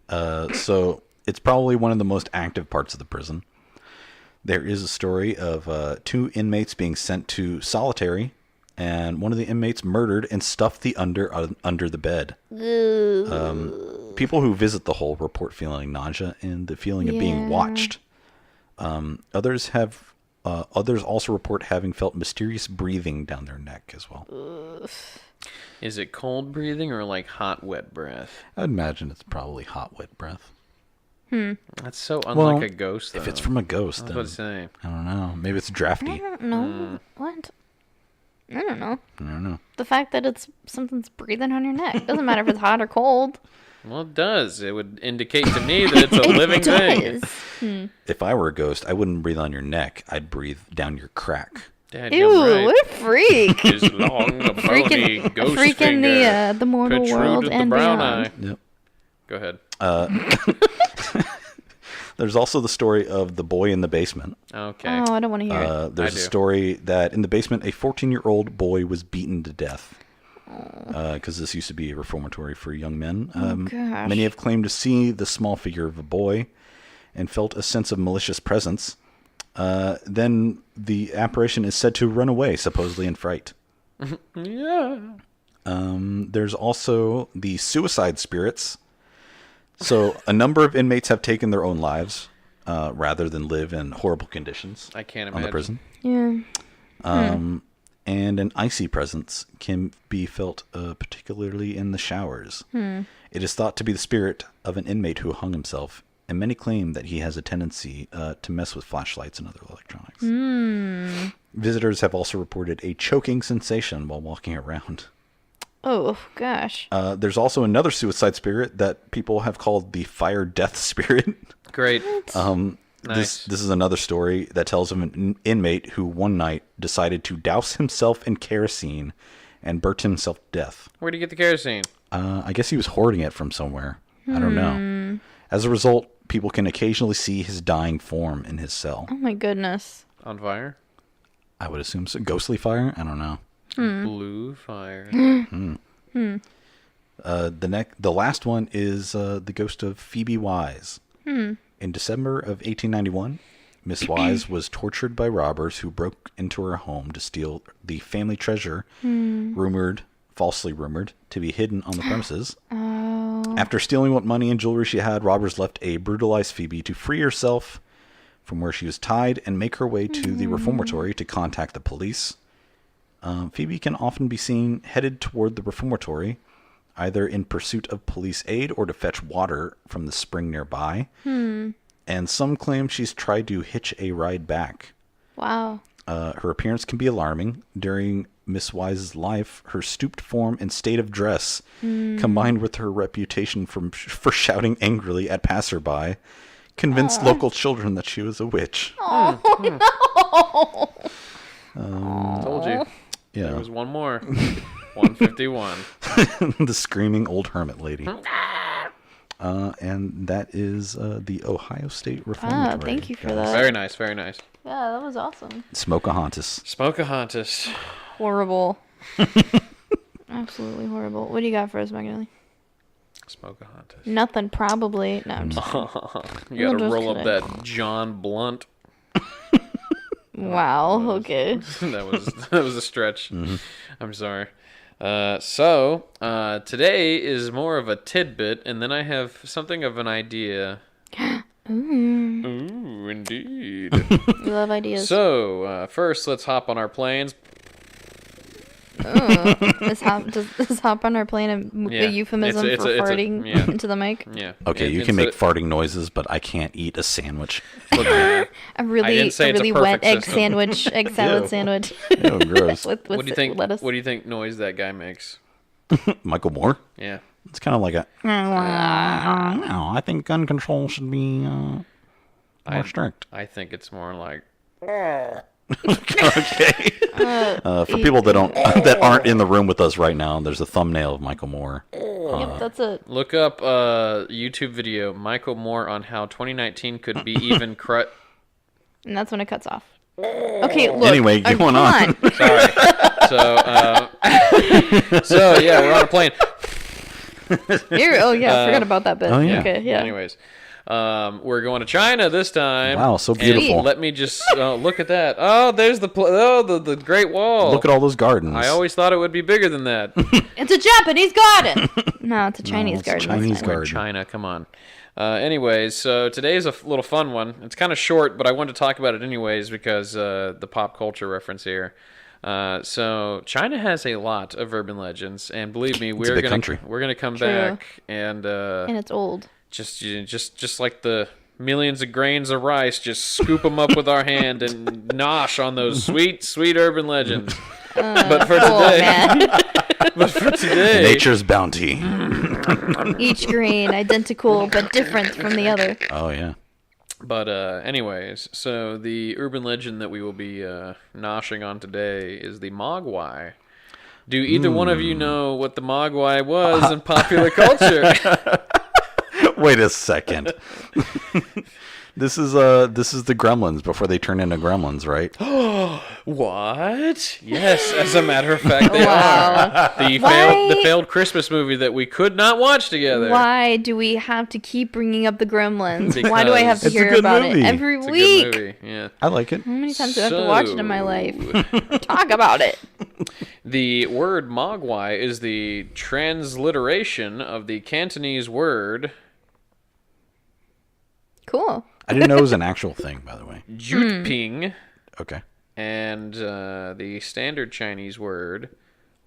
So it's probably one of the most active parts of the prison. There is a story of 2 inmates being sent to solitary, and one of the inmates murdered and stuffed the under the bed. People who visit the hole report feeling nausea and the feeling of being watched. Others also report having felt mysterious breathing down their neck as well. Is it cold breathing or like hot, wet breath? I'd imagine it's probably hot, wet breath. That's so unlike a ghost, though. If it's from a ghost, I then was about to say. I don't know. Maybe it's drafty. I don't know. What? I don't know. I don't know. The fact that it's something's breathing on your neck. Doesn't matter if it's hot or cold. Well, it does. It would indicate to me that it's a living thing. does. If I were a ghost, I wouldn't breathe on your neck. I'd breathe down your crack. Dad, Ew, you're right. what a freak. His long, bony ghost freaking finger the mortal world protruded and the brown beyond. eye. Yep. Go ahead. There's also the story of the boy in the basement. Okay. Oh, I don't want to hear it. There's a story that in the basement, a 14-year-old boy was beaten to death. Because this used to be a reformatory for young men. gosh. Many have claimed to see the small figure of a boy and felt a sense of malicious presence. Then the apparition is said to run away, supposedly in fright. Yeah. There's also the suicide spirits. So a number of inmates have taken their own lives rather than live in horrible conditions I can't on imagine. the prison. Yeah. And an icy presence can be felt particularly in the showers. It is thought to be the spirit of an inmate who hung himself, and many claim that he has a tendency to mess with flashlights and other electronics. Visitors have also reported a choking sensation while walking around. Oh, gosh. There's also another suicide spirit that people have called the fire death spirit. Great. This is another story that tells of an inmate who one night decided to douse himself in kerosene and burnt himself to death. Where'd you get the kerosene? I guess he was hoarding it from somewhere. I don't know. As a result, people can occasionally see his dying form in his cell. Oh, my goodness. On fire? I would assume so. Ghostly fire? I don't know. Blue fire. The last one is the ghost of Phoebe Wise. In December of 1891, Miss Wise was tortured by robbers who broke into her home to steal the family treasure, falsely rumored, to be hidden on the premises. After stealing what money and jewelry she had, robbers left a brutalized Phoebe to free herself from where she was tied and make her way to the reformatory to contact the police. Phoebe can often be seen headed toward the reformatory, either in pursuit of police aid or to fetch water from the spring nearby. And some claim she's tried to hitch a ride back. Wow. Her appearance can be alarming. During Miss Wise's life, her stooped form and state of dress, combined with her reputation for shouting angrily at passerby, convinced local children that she was a witch. Oh, no. Told you. Yeah. There was one more. 151. The screaming old hermit lady. And that is the Ohio State Reformatory. Thank you for guys. that. Very nice, very nice. Yeah, that was awesome. Smokahontas. Smokahontas. Horrible. Absolutely horrible. What do you got for us, Magdalene? Smokahontas. Nothing, probably. No, I'm just You gotta just roll up kidding. that John Blunt. Wow, okay. that was a stretch. I'm sorry. So today is more of a tidbit, and then I have something of an idea Ooh, indeed. We love ideas. So, first, let's hop on our planes. Is hop on our plane a euphemism for farting into the mic? Yeah. Okay, you can make farting noises, but I can't eat a sandwich. Look, man, A really wet egg sandwich, egg salad sandwich. Oh, gross. with what do you think? lettuce. What do you think noise that guy makes? Michael Moore? Yeah. It's kind of like a... No, I think gun control should be more strict. I think it's more like. Okay. For people that aren't in the room with us right now, there's a thumbnail of Michael Moore. Yep, that's it. Look up a YouTube video, Michael Moore, on how 2019 could be even And that's when it cuts off. Okay, look. Anyway, going on. Sorry. So yeah, we're on a plane. I forgot about that bit. Oh, yeah. Okay, yeah. Anyways, we're going to China this time. Wow, so beautiful. And let me just look at that. Oh, there's the Great Wall. Look at all those gardens. I always thought it would be bigger than that. It's a Japanese garden. No, it's a Chinese garden. Chinese That's fine. We're in garden. China, come on. Anyways, so today's a little fun one. It's kind of short, but I wanted to talk about it anyways because the pop culture reference here. So China has a lot of urban legends, and believe me, we're gonna come True. back and And it's old. just like the millions of grains of rice, just scoop them up with our hand and nosh on those sweet urban legends. But for today, Nature's bounty. Each grain identical but different from the other. Oh, yeah. But anyways, so the urban legend that we will be noshing on today is the Mogwai. Do either one of you know what the Mogwai was in popular culture? Wait a second. This is the Gremlins before they turn into Gremlins, right? What? Yes, as a matter of fact, they Wow. are. The failed Christmas movie that we could not watch together. Why do we have to keep bringing up the Gremlins? Why do I have to It's a hear good about movie. it every It's a week? good movie. Yeah. I like it. How many times do I have to watch it in my life? Talk about it. The word Mogwai is the transliteration of the Cantonese word Cool. I didn't know it was an actual thing, by the way. Jutping Okay. and the standard Chinese word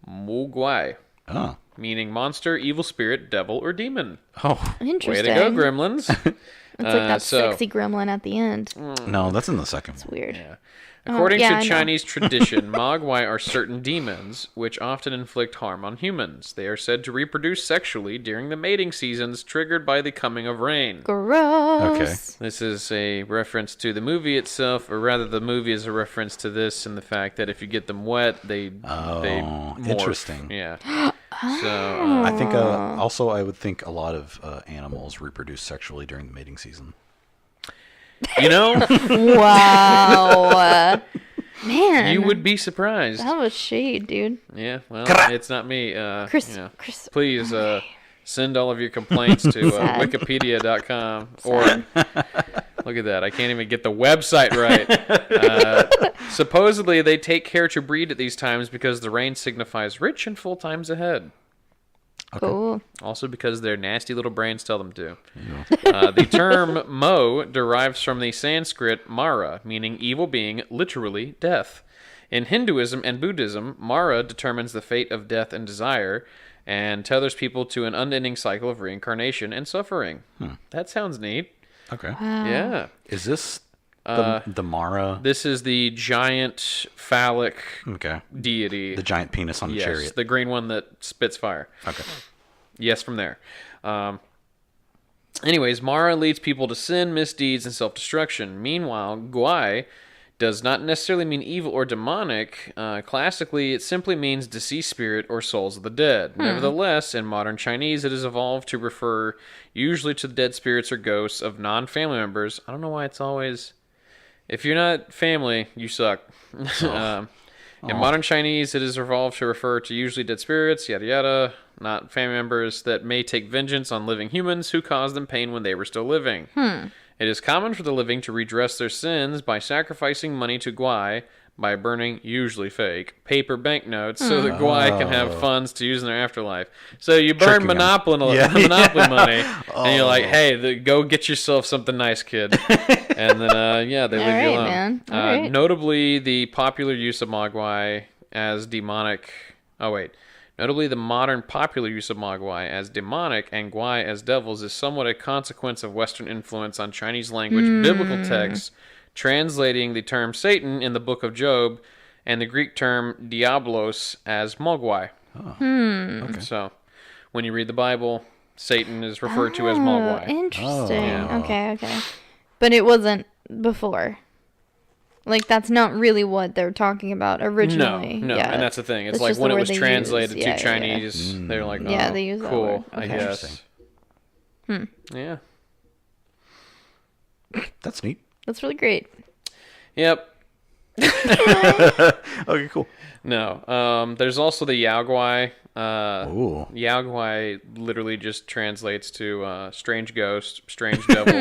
Mogwai, Oh. meaning monster, evil spirit, devil, or demon. Oh. Way Interesting. to go, Gremlins. It's like that sexy gremlin at the end. No, that's in the second one. It's weird. Yeah. According yeah, I to know. Chinese tradition, Mogwai are certain demons which often inflict harm on humans. They are said to reproduce sexually during the mating seasons triggered by the coming of rain. Gross. Okay. This is a reference to the movie itself, or rather the movie is a reference to this and the fact that if you get them wet, they morph. Interesting. Yeah. So, I think also I would think a lot of animals reproduce sexually during the mating season. you know, Wow. Man. you would be surprised. That was shade, dude. Yeah, well, it's not me. Chris. Please send all of your complaints to wikipedia.com or look at that. I can't even get the website right. Supposedly, they take care to breed at these times because the rain signifies rich and full times ahead. Cool. Also because their nasty little brains tell them to. The term Mo derives from the Sanskrit Mara, meaning evil being, literally death. In Hinduism and Buddhism, Mara determines the fate of death and desire, and tethers people to an unending cycle of reincarnation and suffering. That sounds neat. Okay. Yeah. Is this the Mara? This is the giant phallic Okay. deity. The giant penis on a Yes, chariot. the green one that spits fire. Okay. Yes, from there. Anyways, Mara leads people to sin, misdeeds, and self-destruction. Meanwhile, Guai does not necessarily mean evil or demonic. Classically, it simply means deceased spirit or souls of the dead. Nevertheless, in modern Chinese, it has evolved to refer usually to the dead spirits or ghosts of non-family members. I don't know why it's always... If you're not family, you suck. In modern Chinese, it is evolved to refer to usually dead spirits, yada yada, not family members that may take vengeance on living humans who caused them pain when they were still living. It is common for the living to redress their sins by sacrificing money to Guai, by burning, usually fake, paper banknotes so that Gwai can have funds to use in their afterlife. So you burn Tricking 'em. Monopoly money, and you're like, hey, go get yourself something nice, kid. And then, they leave you alone. Man. All right. Notably, the popular use of Mogwai as demonic... Oh, wait. Notably, the modern popular use of Mogwai as demonic and Gwai as devils is somewhat a consequence of Western influence on Chinese language biblical texts, translating the term Satan in the book of Job and the Greek term diablos as Mogwai. Okay. So, when you read the Bible, Satan is referred to as Mogwai. Interesting. Oh. Okay. But it wasn't before. Like, that's not really what they're talking about originally. No, Yeah. and that's the thing. It's That's like just when the it word was they translated use. to Yeah. Chinese, they're like, oh, Yeah, they use that cool, word. I Okay. guess. Yeah. That's neat. That's really great. Yep. Okay, cool. No. There's also the Yaogwai. Ooh. Yaogwai literally just translates to strange ghost, strange devil,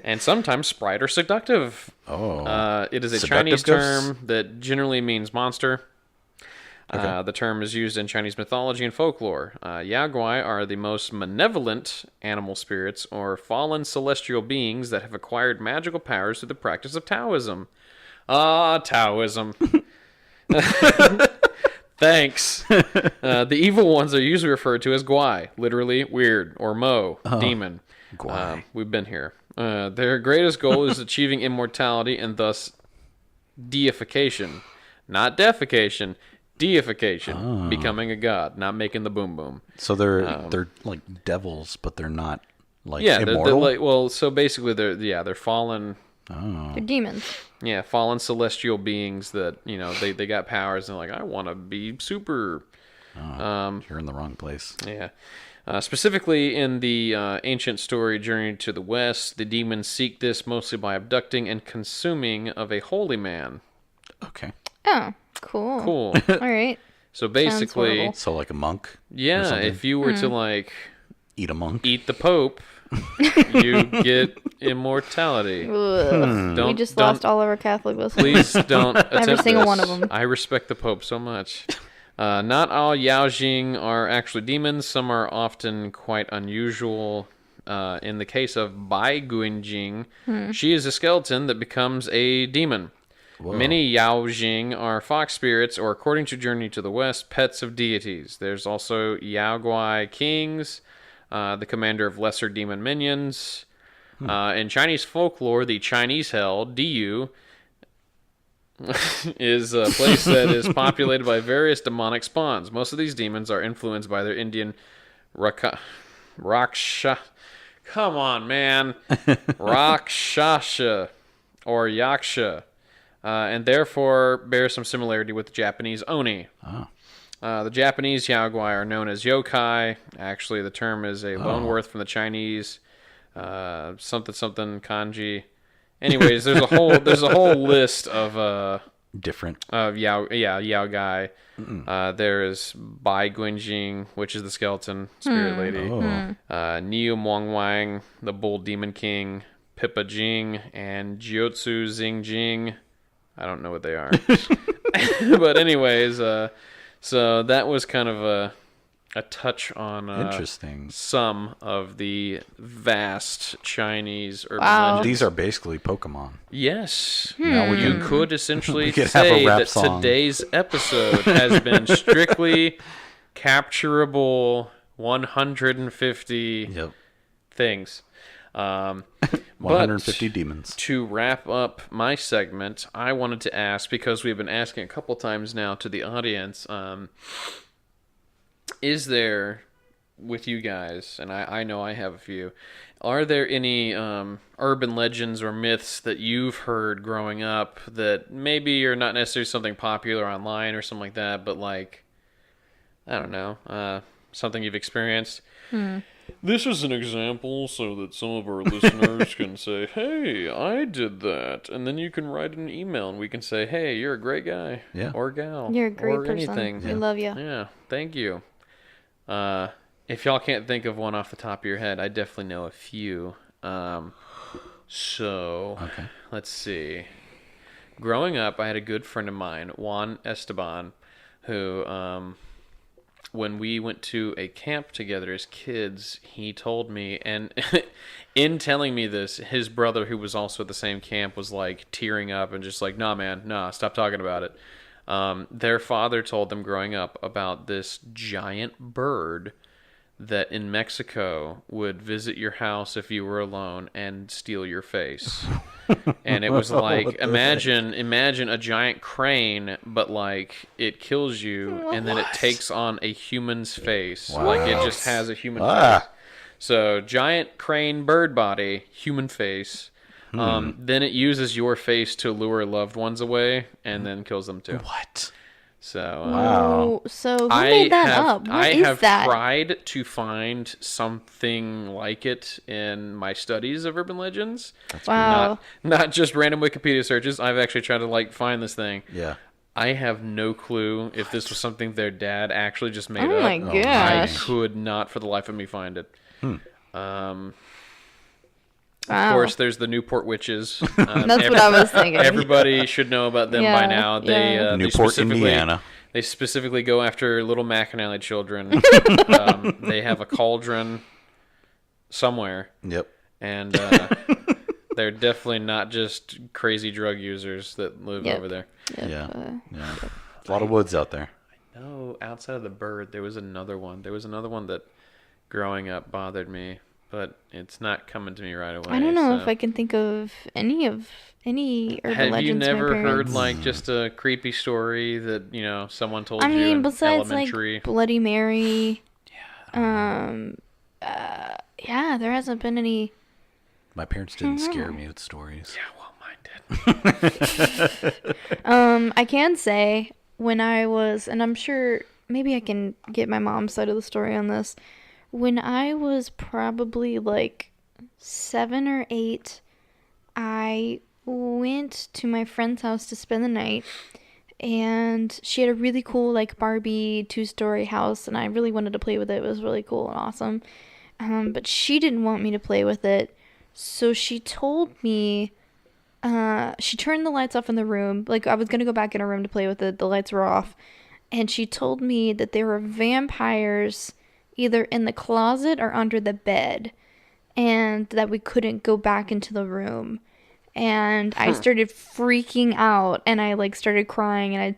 and sometimes sprite or seductive. Oh. It is a Seductive Chinese ghosts? term that generally means monster. The term is used in Chinese mythology and folklore. Yaogwai are the most malevolent animal spirits or fallen celestial beings that have acquired magical powers through the practice of Taoism. Taoism. Thanks. The evil ones are usually referred to as Gwai, literally weird, or Mo, demon. Gwai. We've been here. Their greatest goal is achieving immortality and thus deification. Not defecation, deification. Becoming a god, not making the boom boom. So they're like devils, but they're not like Yeah, they're immortal. like, well, so basically they're fallen... They're demons. Yeah, fallen celestial beings that, they got powers and they're like, I want to be super. You're in the wrong place. Yeah. Specifically in the ancient story Journey to the West, the demons seek this mostly by abducting and consuming of a holy man. Okay. Oh, cool. Cool. All right. So basically, horrible. So like a monk. or yeah, something? if you were to Eat a monk. eat the Pope, you get immortality. Ugh. We just lost all of our Catholic listeners. Please don't attempt single this. one of them. I respect the Pope so much. Not all Yao Jing are actually demons. Some are often quite unusual. In the case of Bai Guanjing, she is a skeleton that becomes a demon. Whoa. Many Yao Jing are fox spirits, or according to Journey to the West, pets of deities. There's also Yao Guai kings, the commander of lesser demon minions. In Chinese folklore, the Chinese hell, Diyu, is a place that is populated by various demonic spawns. Most of these demons are influenced by their Indian Raksha. Come on, man. Rakshasha or Yaksha. And therefore bear some similarity with the Japanese Oni. The Japanese Yaogwai are known as yokai. Actually, the term is a loanworth from the Chinese something kanji. Anyways, there's a whole list of Different. Yao Gai. There is Bai Guanjing, which is the skeleton spirit lady. Niu Wang, the bull demon king. Pippa Jing and Jiotsu Xing Jing. I don't know what they are. But anyways, so that was kind of a touch on Interesting. some of the vast Chinese urban Wow. legends. These are basically Pokemon. Yes. Now we You can- could essentially we could have a say rap that song. today's episode has been strictly capturable 150 Yep. things. 150 demons. To wrap up my segment, I wanted to ask, because we've been asking a couple times now to the audience, is there, with you guys, and I know I have a few, are there any urban legends or myths that you've heard growing up that maybe are not necessarily something popular online or something like that, but like, I don't know, something you've experienced? This is an example so that some of our listeners can say, hey, I did that. And then you can write an email and we can say, hey, you're a great guy. Yeah. Or gal. You're a great or person. anything. We love you. Yeah, thank you. If y'all can't think of one off the top of your head, I definitely know a few. So, Okay. let's see. growing up, I had a good friend of mine, Juan Esteban, who, when we went to a camp together as kids, he told me, and in telling me this, his brother, who was also at the same camp, was like tearing up and just like, nah, man, nah, stop talking about it. Their father told them growing up about this giant bird that in Mexico would visit your house if you were alone and steal your face. And it was like, imagine a giant crane, but like it kills you and then it takes on a human's face. Wow. Like it just has a human face. So giant crane bird body, human face. Then it uses your face to lure loved ones away and then kills them too. What? So Wow. So who made that up? What I is have that? tried to find something like it in my studies of urban legends. Wow. Not just random Wikipedia searches. I've actually tried to like find this thing. Yeah. I have no clue if this was something their dad actually just made Oh up. my I gosh. could not for the life of me find it. Of Wow. course, there's the Newport witches. That's what I was thinking. Everybody should know about them by Yeah, now. yeah. Newport, Indiana. They specifically go after little McAnally children. They have a cauldron somewhere, Yep. and they're definitely not just crazy drug users that live Yep. over there. Yep, Yeah. Yeah. A lot of woods out there. No, outside of the bird, there was another one. There was another one that growing up bothered me, but it's not coming to me right away. I don't know so. if I can think of any urban Have legends. you my never heard parents- like just a creepy story that someone told I you mean, in besides elementary? like Bloody Mary. Yeah, there hasn't been any. My parents didn't scare me with stories. Yeah, well, mine did. I can say when I was, and I'm sure maybe I can get my mom's side of the story on this. When I was probably like 7 or 8, I went to my friend's house to spend the night, and she had a really cool like Barbie 2-story house, and I really wanted to play with it. It was really cool and awesome. But she didn't want me to play with it, so she told me, she turned the lights off in the room. Like, I was gonna go back in her room to play with it. The lights were off, and she told me that there were vampires either in the closet or under the bed, and that we couldn't go back into the room. And I started freaking out, and I like started crying, and I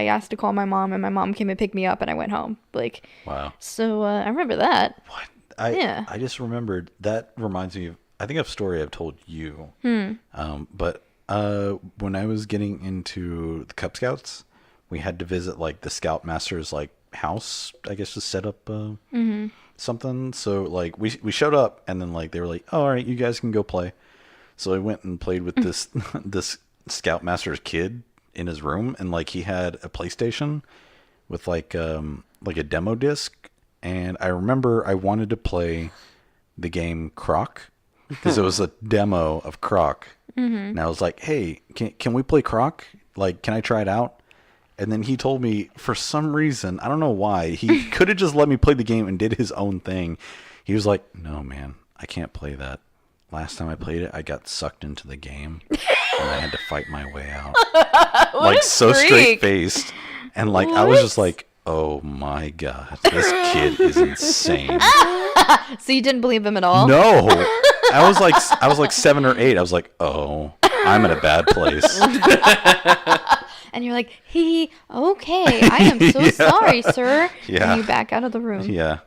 asked to call my mom, and my mom came and picked me up, and I went home. Like, Wow. so I remember that. What? Yeah. I just remembered, that reminds me of, I think of a story I've told you. But when I was getting into the Cub Scouts, we had to visit like the Scoutmaster's like house, I guess, to set up something. So like we showed up, and then like they were like, oh, all right, you guys can go play. So I went and played with this this Scoutmaster's kid in his room, and like he had a PlayStation with like a demo disc, and I remember I wanted to play the game Croc because it was a demo of Croc. And I was like, hey, can we play Croc? Like, can I try it out? And then he told me, for some reason, I don't know why, he could have just let me play the game and did his own thing. He was like, no, man, I can't play that. Last time I played it, I got sucked into the game, and I had to fight my way out. Like, so straight-faced. And, like, I was just like, oh, my God, this kid is insane. So you didn't believe him at all? No. I was like 7 or 8. I was like, oh, I'm in a bad place. And you're like, okay, I am so Yeah. sorry, sir. Yeah. And you back out of the room. Yeah.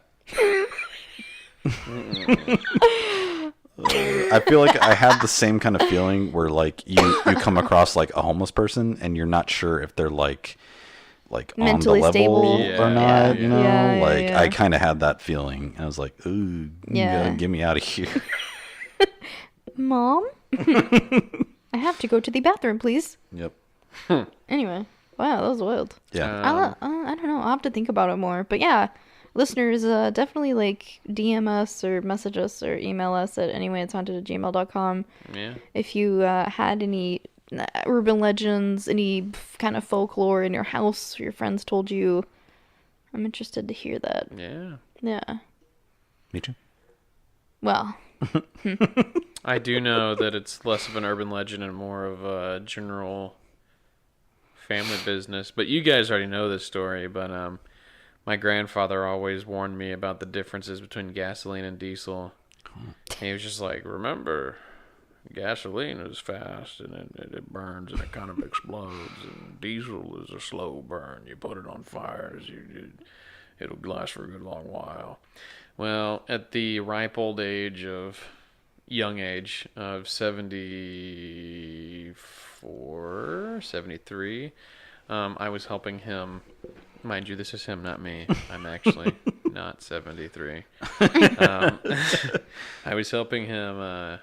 I feel like I had the same kind of feeling where like you come across like a homeless person and you're not sure if they're like Mentally on the level stable. or not, you know? Yeah, like yeah. I kind of had that feeling. And I was like, ooh, you Yeah. gotta get me out of here. Mom? I have to go to the bathroom, please. Yep. Anyway, wow, that was wild. Yeah. I don't know. I'll have to think about it more. But yeah, listeners, definitely like DM us or message us or email us at anywayitshaunted@gmail.com. Yeah. If you had any urban legends, any kind of folklore in your house your friends told you. I'm interested to hear that. Yeah. Yeah. Me too. Well, I do know that it's less of an urban legend and more of a general family business. But you guys already know this story. But my grandfather always warned me about the differences between gasoline and diesel. He was just like, remember, gasoline is fast and it burns and it kind of explodes. And diesel is a slow burn. You put it on fire, it'll last for a good long while. Well, at the ripe old age of 74, 73, I was helping him. Mind you, this is him, not me. I'm actually not 73. I was helping him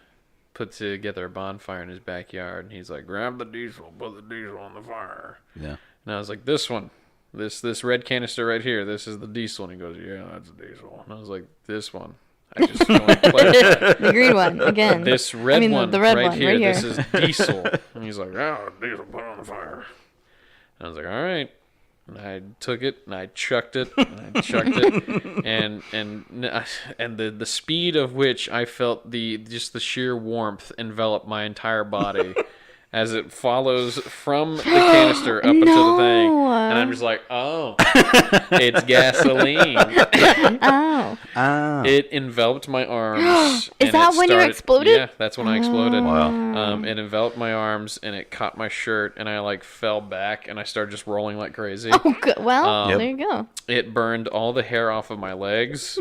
put together a bonfire in his backyard, and he's like, grab the diesel, put the diesel on the fire. Yeah. And I was like, this one. This red canister right here, this is the diesel. And he goes, yeah, that's the diesel. And I was like, this one. I just want to clarify. The green one, again. This red one the red right one, here, right here. this is diesel. And he's like, oh, diesel, put it on the fire. And I was like, all right. And I took it and I chucked it and I chucked it and the speed of which I felt the sheer warmth envelop my entire body as it follows from the canister up into the thing, and I'm just like, oh, it's gasoline. Oh. It enveloped my arms. Is that when you exploded? Yeah, that's when I exploded. Wow. It enveloped my arms, and it caught my shirt, and I like fell back, and I started just rolling like crazy. Oh, good. Well, Yep. there you go. It burned all the hair off of my legs,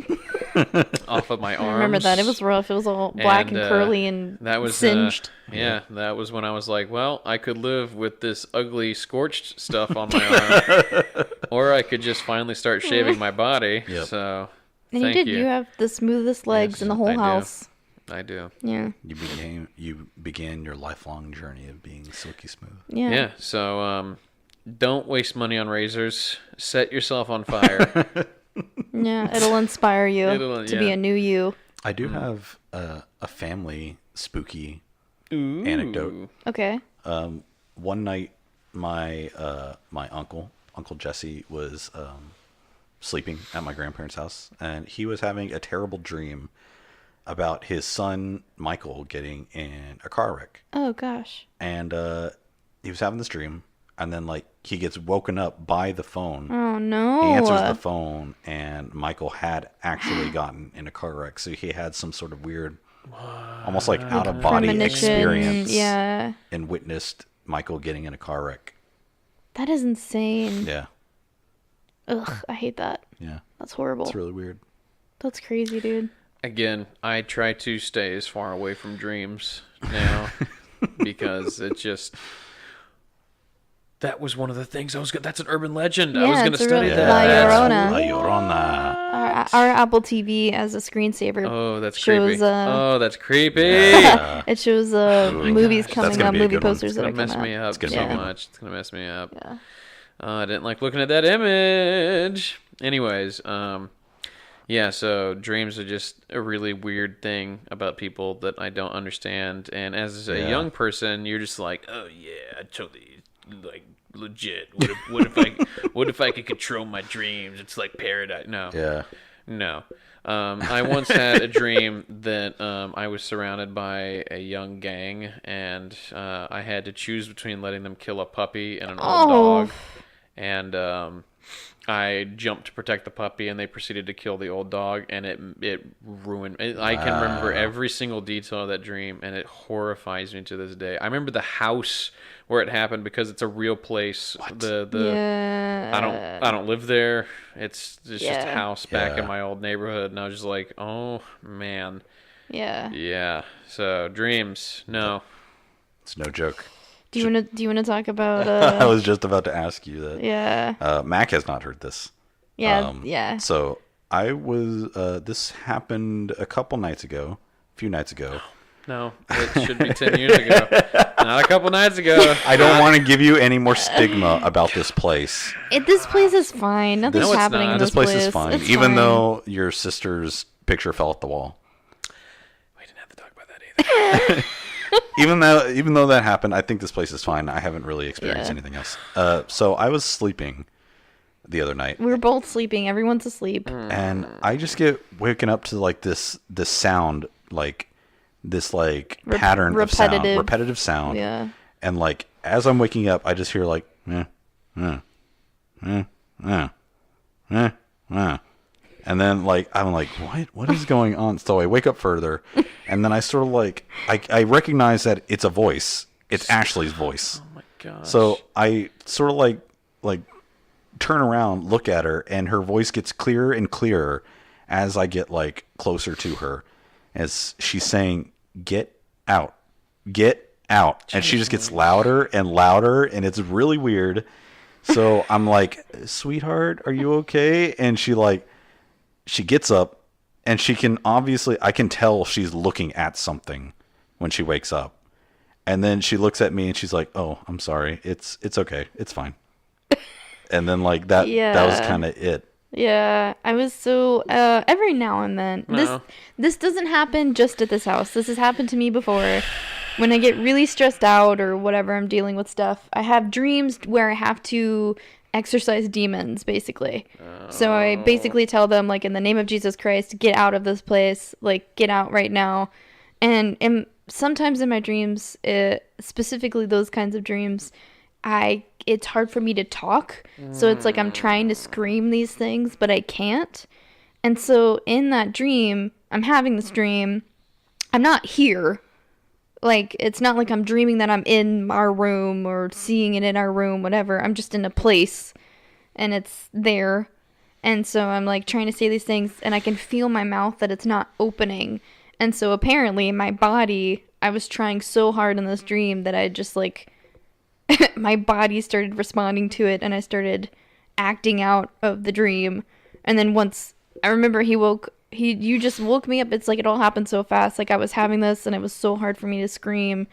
off of my arms. I remember that. It was rough. It was all black and curly and that was singed. that was when I was like, well, I could live with this ugly scorched stuff on my arm, or I could just finally start shaving my body. Yep. So, And thank you did. You have the smoothest legs Yes, in the whole I do. house. I do. Yeah. You began your lifelong journey of being silky smooth. Yeah. Yeah. So, don't waste money on razors. Set yourself on fire. Yeah. It'll inspire you It'll- to be yeah. a new you. I do have a family spooky Ooh. anecdote. Okay. One night, my Uncle Jesse, was sleeping at my grandparents' house, and he was having a terrible dream about his son Michael getting in a car wreck. Oh gosh. And he was having this dream, and then like he gets woken up by the phone. Oh no. He answers the phone, and Michael had actually gotten in a car wreck. So he had some sort of weird, almost like out of body Premonition, experience. Yeah. And witnessed Michael getting in a car wreck. That is insane. Yeah. Ugh, I hate that. Yeah. That's horrible. It's really weird. That's crazy, dude. Again, I try to stay as far away from dreams now because it just. That was one of the things I was. That's an urban legend. I was going to it's a study real- that. La That's- Llorona. La Llorona. Our Apple TV as a screensaver. Oh, that's shows, creepy. Oh, that's creepy. It shows movies That's coming gonna up, be a movie good one. posters It's that gonna are mess coming me up. up It's gonna so be good. much. It's gonna mess me up. Yeah. I didn't like looking at that image. Anyways, yeah. So dreams are just a really weird thing about people that I don't understand. And as a Yeah. young person, you're just like, oh yeah, I totally like legit. What if I could control my dreams? It's like paradise. No. Yeah. No. I once had a dream that I was surrounded by a young gang, and I had to choose between letting them kill a puppy and an old dog. And I jumped to protect the puppy, and they proceeded to kill the old dog, and it ruined. I can remember every single detail of that dream, and it horrifies me to this day. I remember the house where it happened because it's a real place. Yeah. I don't live there. It's just a Yeah. house back in Yeah. my old neighborhood, and I was just like, oh man, Yeah. yeah. So dreams, no. It's no joke. Do you wanna talk about I was just about to ask you that. yeah. Mac has not heard this. Yeah. Yeah. So I was. This happened a few nights ago. No, it should be 10 years ago. Not a couple nights ago. I don't want to give you any more stigma about this place. This place is fine. Nothing's No, it's happening not. in This place is It's fine, even fine. though your sister's picture fell off the wall. We didn't have to talk about that either. Even though that happened, I think this place is fine. I haven't really experienced Yeah. anything else. So I was sleeping the other night, we were both sleeping. Everyone's asleep. and I just get waken up to like this sound like this like pattern of sound, repetitive sound. Yeah. And like as I'm waking up, I just hear like and then like I'm like, what is going on? So I wake up further, and then I sort of like I recognize that it's a voice. It's Ashley's voice. Oh my gosh. So I sort of like turn around, look at her, and her voice gets clearer and clearer as I get like closer to her, as she's saying, "Get out, get out," and she just gets louder and louder, and it's really weird. So I'm like, "Sweetheart, are you okay?" And she gets up, and I can tell she's looking at something when she wakes up. And then she looks at me and she's like, "Oh, I'm sorry. It's okay. It's fine." And then like that was kind of it. Yeah, I was so every now and then. No. This doesn't happen just at this house. This has happened to me before. When I get really stressed out or whatever, I'm dealing with stuff. I have dreams where I have to exorcise demons, basically. So I basically tell them, like, in the name of Jesus Christ, get out of this place. Like, get out right now. And sometimes in my dreams, specifically those kinds of dreams, it's hard for me to talk. So it's like I'm trying to scream these things, but I can't. And so in that dream, I'm having this dream. I'm not here. Like, it's not like I'm dreaming that I'm in our room or seeing it in our room, whatever. I'm just in a place and it's there. And so I'm like trying to say these things and I can feel my mouth that it's not opening. And so apparently my body, I was trying so hard in this dream that I just like, my body started responding to it and I started acting out of the dream. And then once I remember you just woke me up. It's like it all happened so fast. Like I was having this and it was so hard for me to scream.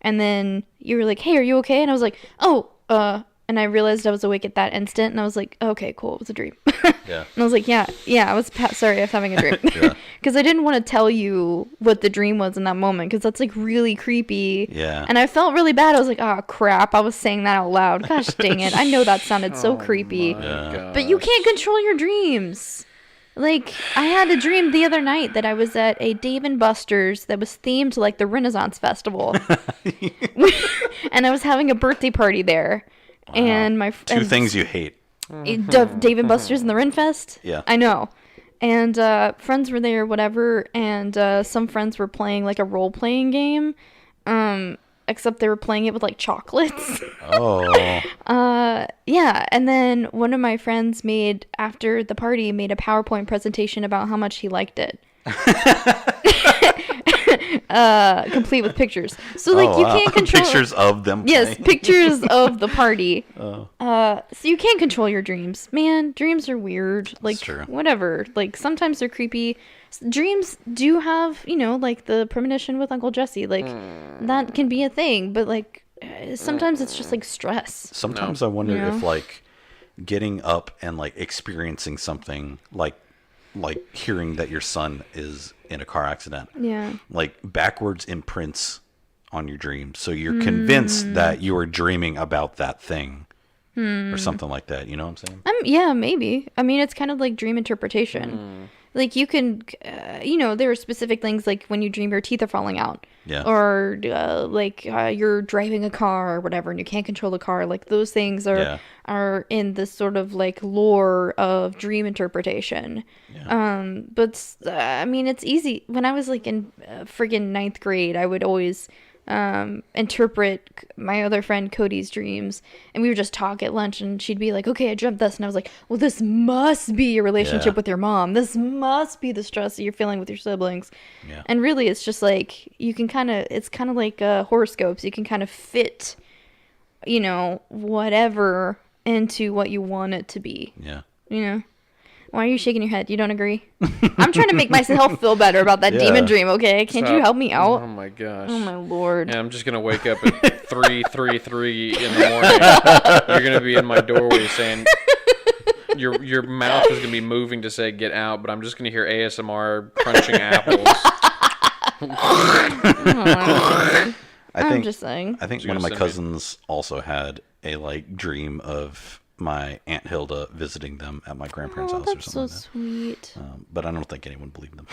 And then you were like, "Hey, are you okay?" And I was like, "Oh, and I realized I was awake at that instant, and I was like, "Okay, cool, it was a dream." Yeah. And I was like, yeah, I was sorry, I was having a dream. Because I didn't want to tell you what the dream was in that moment, because that's like really creepy. Yeah. And I felt really bad. I was like, "Oh crap, I was saying that out loud. Gosh dang it, I know that sounded so creepy." But you can't control your dreams. Like, I had a dream the other night that I was at a Dave & Buster's that was themed like the Renaissance Festival. And I was having a birthday party there. Wow. And two things you hate. Dave & Buster's and the Renfest? Yeah. I know. And friends were there, whatever, and some friends were playing like a role-playing game. Except they were playing it with like chocolates. Oh. Yeah, and then one of my friends after the party made a PowerPoint presentation about how much he liked it. Complete with pictures. So like you can't control pictures of them. Yes, pictures of the party. So you can't control your dreams. Man, dreams are weird. Like That's true. Whatever. Like sometimes they're creepy. Dreams do have, like the premonition with Uncle Jesse. Like that can be a thing, but like sometimes it's just like stress. Sometimes I wonder if like getting up and like experiencing something like hearing that your son is in a car accident. Yeah. Like backwards imprints on your dreams. So you're convinced that you are dreaming about that thing or something like that. You know what I'm saying? Yeah, maybe. I mean, it's kind of like dream interpretation. Like you can, there are specific things like when you dream your teeth are falling out. Yeah. Or you're driving a car or whatever and you can't control the car. Like those things are in the sort of like lore of dream interpretation. Yeah. But I mean, it's easy. When I was like in friggin' ninth grade, I would always interpret my other friend Cody's dreams, and we would just talk at lunch and she'd be like, "Okay, I dreamt this," and I was like, "Well, this must be your relationship with your mom. This must be the stress that you're feeling with your siblings." And really it's just like it's kind of like horoscopes. You can kind of fit whatever into what you want it to be. Why are you shaking your head? You don't agree? I'm trying to make myself feel better about that demon dream, okay? Can't you help me out? Oh my gosh. Oh my lord. Yeah, I'm just going to wake up at 3:33 in the morning. You're going to be in my doorway saying, your mouth is going to be moving to say get out, but I'm just going to hear ASMR crunching apples. I'm just saying. I think one of my cousins also had a like dream of my Aunt Hilda visiting them at my grandparents' house or something like that. That's so sweet. But I don't think anyone believed them.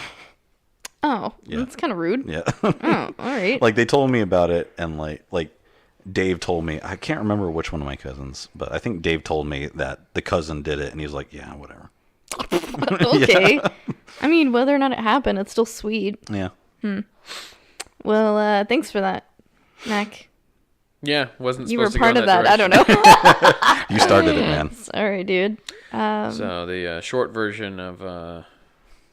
Oh, Yeah. that's kind of rude. Yeah. Oh, all right. Like they told me about it, and like Dave told me. I can't remember which one of my cousins, but I think Dave told me that the cousin did it, and he was like, "Yeah, whatever." Okay. I mean, whether or not it happened, it's still sweet. Yeah. Well, thanks for that, Mac. Yeah, wasn't You were supposed to part go of in that. I don't direction. know. You started it, man. Sorry, dude. So the short version of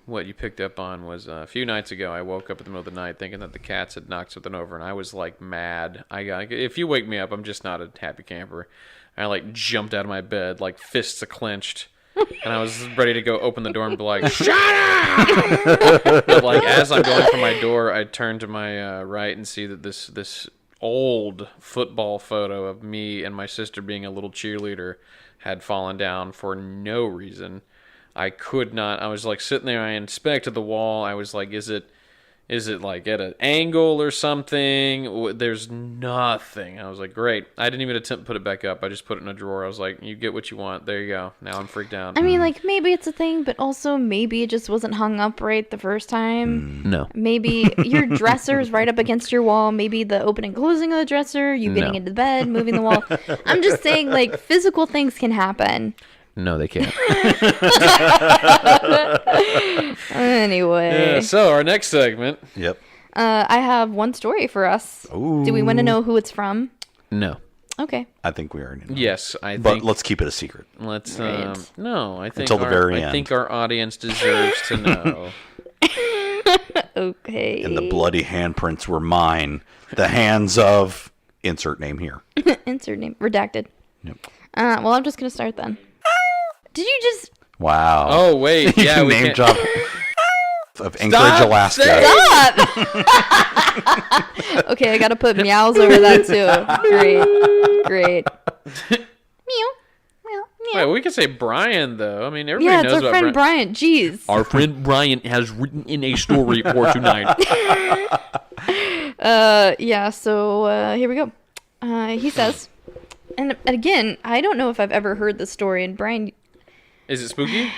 what you picked up on was a few nights ago. I woke up in the middle of the night thinking that the cats had knocked something over, and I was like mad. If you wake me up, I'm just not a happy camper. I like jumped out of my bed, like fists clenched, and I was ready to go open the door and be like, "Shut up!" But like as I'm going for my door, I turn to my right and see that this old football photo of me and my sister being a little cheerleader had fallen down for no reason. I could not. I was like sitting there. I inspected the wall. I was like, is it like at an angle or something? There's nothing. I was like, great. I didn't even attempt to put it back up. I just put it in a drawer. I was like, you get what you want. There you go. Now I'm freaked out. I mean, like, maybe it's a thing, but also maybe it just wasn't hung up right the first time. No. Maybe your dresser's right up against your wall. Maybe the opening and closing of the dresser, you getting into the bed, moving the wall. I'm just saying, like, physical things can happen. No, they can't. Anyway. Yeah, so our next segment. Yep. I have one story for us. Ooh. Do we want to know who it's from? No. Okay. I think we already know. Yes, I But think. let's keep it a secret. Let's. Right. No, I think Until the very I end. think our audience deserves to know. Okay. And the bloody handprints were mine. The hands of insert name here. Insert name. Redacted. Yep. Well, I'm just going to start then. Did you just... Wow. Oh wait, yeah, we Name can't. drop of Anchorage, Alaska. saying- Stop! Okay, I gotta put meows over that too. Great. Meow. Meow. Wait, we can say Brian though. I mean, everybody Yeah, it's knows our about friend Brian. Brian. Jeez. Our friend Brian has written in a story for tonight. Yeah, so here we go. He says, and again, I don't know if I've ever heard this story, and Brian, Is it spooky?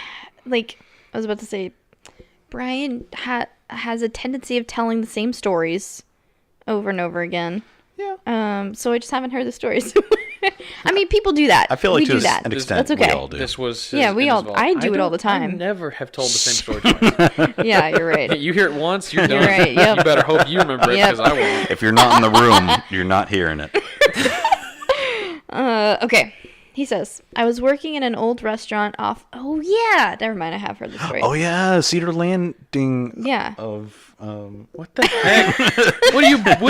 like, I was about to say, Brian has a tendency of telling the same stories over and over again. Yeah. So I just haven't heard the stories. I mean, people do that. I feel like we to do that. an extent That's okay. we all do. This was Yeah, we in all- his vault. I do it all the I time. never have told the same story twice. Yeah, you're right. You hear it once, you're done. You're right, yep. You better hope you remember it Yep. because I won't. If you're not in the room, you're not hearing it. Okay. He says, I was working in an old restaurant off... Oh, yeah. Never mind. I have heard the story. Oh yeah, Cedar Landing Yeah. of What the heck? What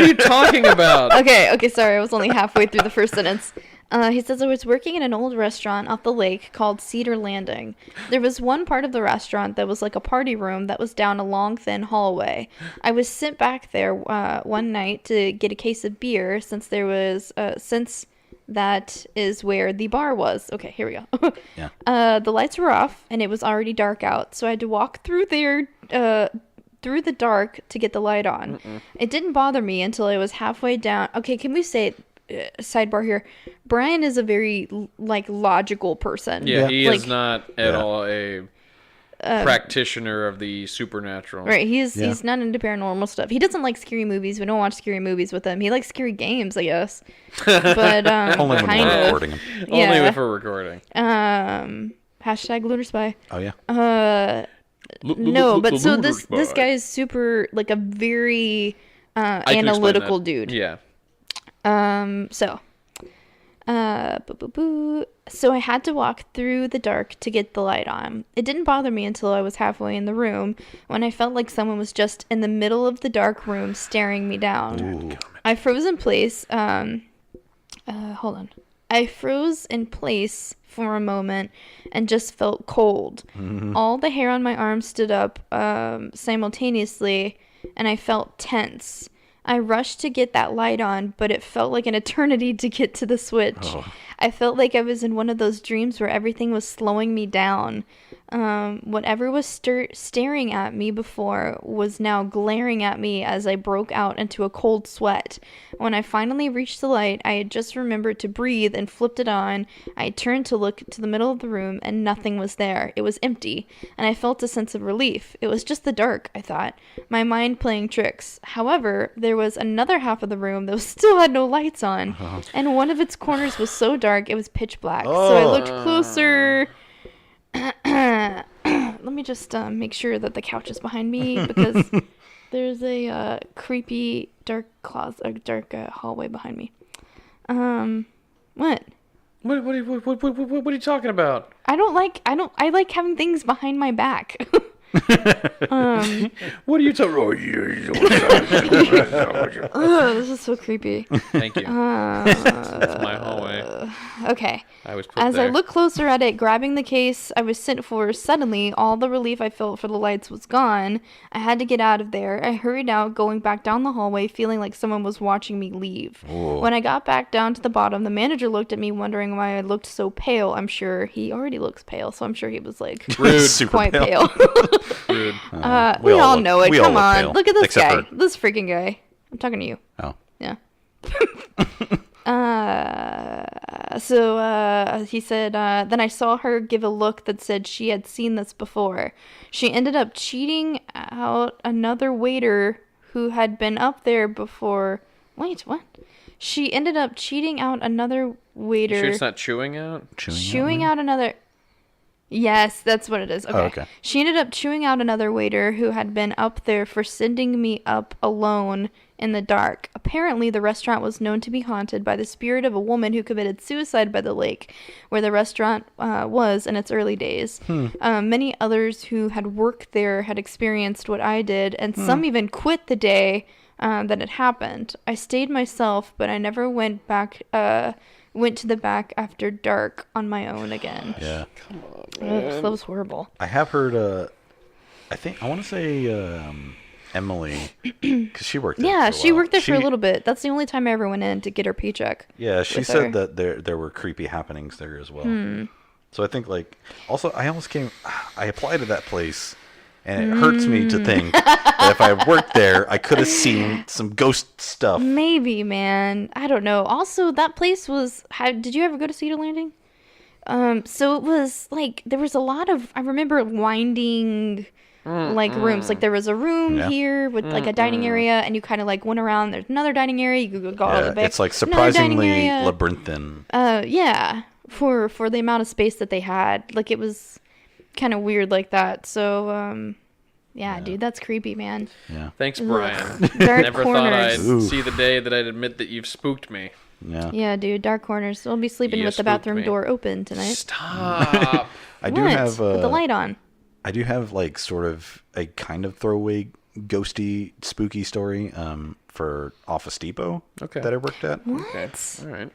are you talking about? Okay, sorry. I was only halfway through the first sentence. He says, I was working in an old restaurant off the lake called Cedar Landing. There was one part of the restaurant that was like a party room that was down a long, thin hallway. I was sent back there one night to get a case of beer since that is where the bar was. Okay, here we go. Yeah. The lights were off, and it was already dark out, so I had to walk through there, through the dark to get the light on. It didn't bother me until I was halfway down. Okay, can we say, sidebar here, Brian is a very, logical person. Yeah, he is Like, not at all a practitioner of the supernatural. Right, he's Yeah. not into paranormal stuff. He doesn't like scary movies. We don't watch scary movies with him. He likes scary games, I guess. But only when kind we're of. recording them. Only Yeah. if we're recording. Hashtag Lunar Spy. Oh yeah. No, but so Lunar this spy. guy is super, like, a very I can explain analytical that. dude. Yeah. So I had to walk through the dark to get the light on. It didn't bother me until I was halfway in the room when I felt like someone was just in the middle of the dark room staring me down. Ooh. I froze in place. Hold on. I froze in place for a moment and just felt cold. All the hair on my arm stood up simultaneously, and I felt tense. I rushed to get that light on, but it felt like an eternity to get to the switch. I felt like I was in one of those dreams where everything was slowing me down. Whatever was staring at me before was now glaring at me as I broke out into a cold sweat. When I finally reached the light, I had just remembered to breathe and flipped it on. I turned to look to the middle of the room, and nothing was there. It was empty, and I felt a sense of relief. It was just the dark, I thought, my mind playing tricks. However, there was another half of the room that still had no lights on, and one of its corners was so dark it was pitch black. So I looked closer. Let me just make sure that the couch is behind me, because there's a creepy dark hallway behind me. What? What are you talking about? I like having things behind my back. What are you talking about? This is so creepy. Thank you. That's my hallway. Okay. I was put As there. I looked closer at it, grabbing the case I was sent for, suddenly all the relief I felt for the lights was gone. I had to get out of there. I hurried out, going back down the hallway, feeling like someone was watching me leave. Whoa. When I got back down to the bottom, the manager looked at me, wondering why I looked so pale. I'm sure he already looks pale, so I'm sure he was like Rude. Super quite pale. Rude. We all know it. we all Come look on. pale, Look at this except guy. for- This freaking guy. I'm talking to you. Oh. Yeah. So he said, then I saw her give a look that said she had seen this before. She ended up cheating out another waiter who had been up there before. Wait, what? She ended up cheating out another waiter. You sure it's not chewing out? Chewing out another. Yes, that's what it is. Okay. Oh, okay. She ended up chewing out another waiter who had been up there for sending me up alone in the dark. Apparently, the restaurant was known to be haunted by the spirit of a woman who committed suicide by the lake, where the restaurant was in its early days. Many others who had worked there had experienced what I did, and some even quit the day that it happened. I stayed myself, but I never went back. Went to the back after dark on my own again. Yeah. Ugh, that was horrible. I have heard, I want to say Emily, because she worked there. Yeah, for a she while. worked there for a little bit. That's the only time I ever went in to get her paycheck. Yeah, she with said her. that there were creepy happenings there as well. So I think, like, also, I applied to that place, and it hurts me to think that if I worked there, I could have seen some ghost stuff. Maybe, man. I don't know. Also, that place was... did you ever go to Cedar Landing? So it was, like, there was a lot of... I remember winding... like rooms, like there was a room here with like a dining area, and you kind of like went around. There's another dining area. You could go all the way back. It's like Another dining surprisingly area. labyrinthine. Yeah, for the amount of space that they had, like it was kind of weird like that. So yeah, dude, that's creepy, man. Yeah. Thanks, Brian. Dark Never corners. thought I'd see the day that I'd admit that you've spooked me. Yeah. Yeah, dude, dark corners. We'll be sleeping You with the spooked bathroom me. door open tonight. Stop. I do What? have with the light on. I do have like sort of a kind of throwaway ghosty spooky story for Office Depot Okay. that I worked at. Okay. All right.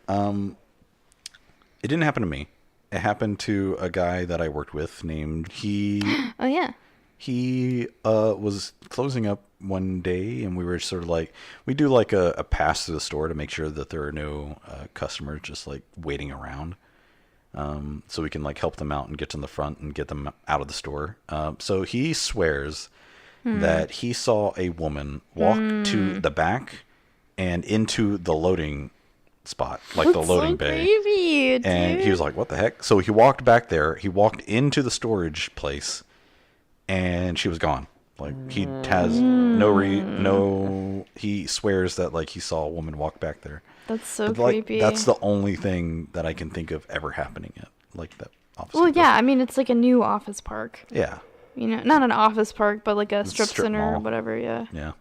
It didn't happen to me. It happened to a guy that I worked with named Oh yeah. he was closing up one day, and we were sort of like, we do like a pass through the store to make sure that there are no customers just like waiting around. So we can like help them out and get to the front and get them out of the store. So he swears that he saw a woman walk to the back and into the loading spot, like the loading bay. Creepy, dude. And he was like, what the heck? So he walked back there. He walked into the storage place, and she was gone. Like, he has he swears that like he saw a woman walk back there. That's so But, like, creepy. that's the only thing that I can think of ever happening at like that office. Well, Depot. yeah. I mean, it's like a new office park. Yeah. You know, not an office park, but like a strip Strip center or mall. whatever. Yeah. Yeah.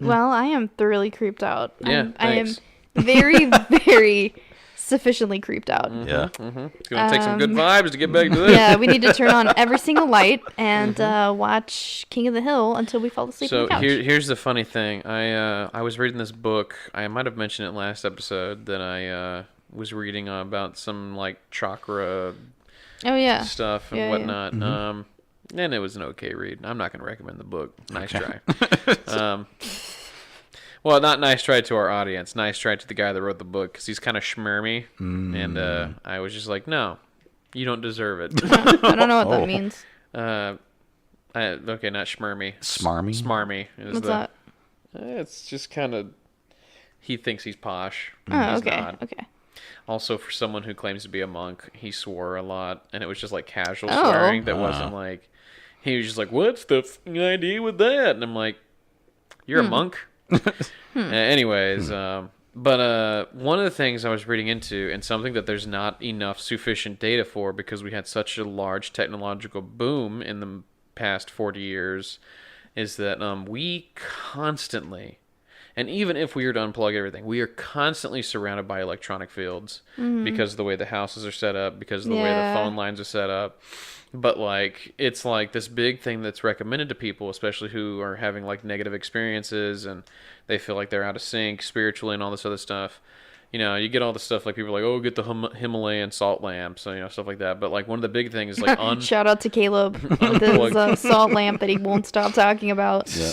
Well, I am thoroughly creeped out. Yeah, I am thanks. very, very sufficiently creeped out. Yeah. It's going to take some good vibes to get back to this. Yeah, we need to turn on every single light and watch King of the Hill until we fall asleep on So the couch. here's the funny thing. I was reading this book. I might have mentioned it last episode that I was reading about some like chakra Oh yeah. stuff and Yeah, yeah. whatnot. And it was an okay read. I'm not going to recommend the book. Nice try. Well, not nice try to our audience. Nice try to the guy that wrote the book, because he's kind of schmermy. And I was just like, no, You don't deserve it. I don't know what Oh. that means. Okay, not schmarmy. Smarmy? Smarmy. Is What's the, that? It's just kind of... He thinks he's posh. Oh, He's okay. not. Okay. Also, for someone who claims to be a monk, he swore a lot, and it was just like casual Oh. swearing that wasn't like... He was just like, what's the idea with that? And I'm like, you're a monk? Anyways, but one of the things I was reading into, and something that there's not enough sufficient data for because we had such a large technological boom in the past 40 years, is that we constantly, and even if we were to unplug everything, we are constantly surrounded by electronic fields because of the way the houses are set up, because of the way the Yeah. phone lines are set up. But like, it's like this big thing that's recommended to people, especially who are having like negative experiences and they feel like they're out of sync spiritually and all this other stuff. You know, you get all the stuff like people are like, oh, get the Himalayan salt lamps, you know, stuff like that. But like one of the big things is like Shout out to Caleb with his salt lamp that he won't stop talking about. Yeah.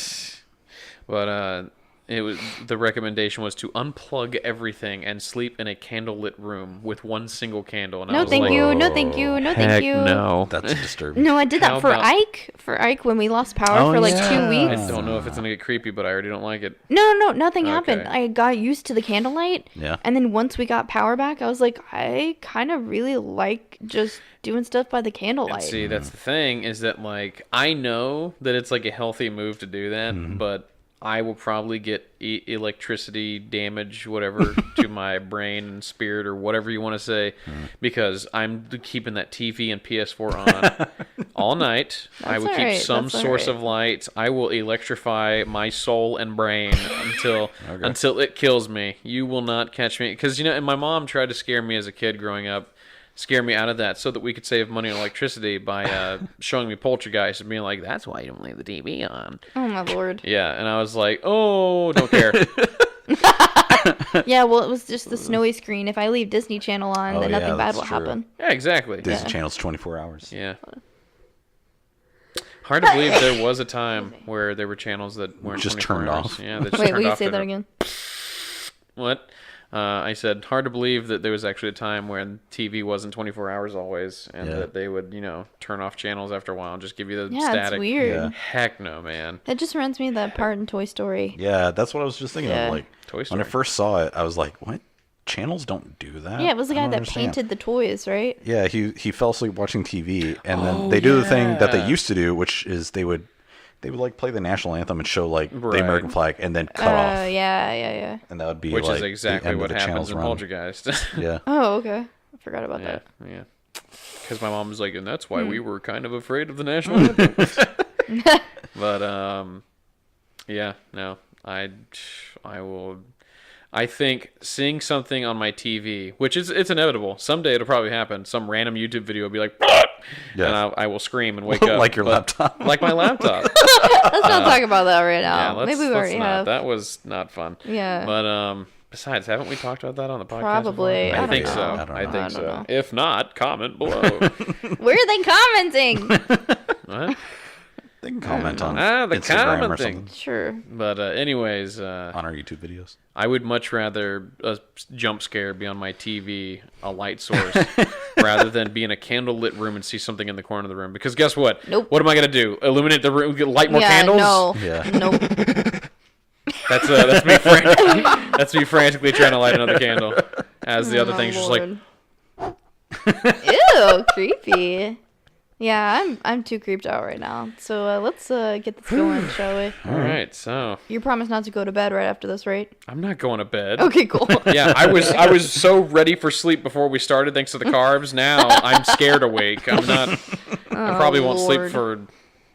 But it was the recommendation was to unplug everything and sleep in a candlelit room with one single candle. And I No, was thank like, you. No, thank you. No, thank heck you. no. That's disturbing. No, I did How that for about- Ike. For Ike when we lost power Oh, for like yeah. 2 I weeks. don't know if it's gonna get creepy, but I already don't like it. No, nothing happened. Okay. I got used to the candlelight. Yeah. And then once we got power back, I was like, I kind of really like just doing stuff by the candlelight. See, that's the thing is that like I know that it's like a healthy move to do that, but I will probably get electricity damage, whatever, to my brain and spirit or whatever you want to say, because I'm keeping that TV and PS4 on all night. I That's will keep alright, some that's source alright. of light. I will electrify my soul and brain until it kills me. You will not catch me, because and my mom tried to scare me as a kid growing up. Scare me out of that so that we could save money on electricity by showing me Poltergeist and being like, that's why you don't leave the TV on. Oh my lord. Yeah, and I was like, oh, don't care. Yeah, well, it was just the snowy screen. If I leave Disney Channel on, Oh, then yeah, nothing bad that's will true. happen. Yeah, exactly. Disney Channel's 24 hours. Yeah. Hard to believe there was a time where there were channels that weren't Just 24 turned hours. off. Yeah, they just Wait, turned will you off say to that the- again? What? I said, hard to believe that there was actually a time when TV wasn't 24 hours always, and Yeah. that they would, turn off channels after a while and just give you the Yeah, static. it's weird. Yeah. Heck no, man. That just reminds me of that part in Toy Story. Yeah, that's what I was just thinking Yeah. of. Like, Toy when Story. I first saw it, I was like, what? Channels don't do that? Yeah, it was the I guy don't that understand. painted the toys, right? Yeah, he fell asleep watching TV, and then Oh, they do the thing that they yeah. used to do, which is they would like play the national anthem and show like Right. the American flag, and then cut off, Yeah. and that would be Which like is exactly the end what of the happens channel's in run. Poltergeist. Yeah, Oh, okay. I forgot about Yeah, that. yeah. Because my mom was like, and that's why Hmm. we were kind of afraid of the national anthem. But yeah, no, I will. I think seeing something on my TV, which it's inevitable. Someday it'll probably happen. Some random YouTube video will be like, Yeah. and I will scream and wake up like your But- laptop. like my laptop. Let's not talk about that right Yeah, now. let's, Maybe we let's already not. have. That was not fun. Yeah. But besides, haven't we talked about that on the podcast? Probably. before? I I think don't so. know. I don't I know. think I so. don't know. If not, comment below. Where are they commenting? What? they can comment on The Instagram or commenting. something Sure. But anyways, on our YouTube videos. I would much rather a jump scare be on my TV, a light source, rather than be in a candlelit room and see something in the corner of the room. Because guess what? Nope. What am I gonna do? Illuminate the room? Light more Yeah, candles? no. Yeah. Nope. That's me. That's me frantically trying to light another candle, as the other Oh, thing's just like. Lord. Ew, creepy. Yeah, I'm too creeped out right now. So let's get this going, shall we? All right, so You promise not to go to bed right after this, right? I'm not going to bed. Okay, cool. Yeah, I was so ready for sleep before we started thanks to the carbs. Now I'm scared awake. I'm not. I probably won't sleep Lord. for.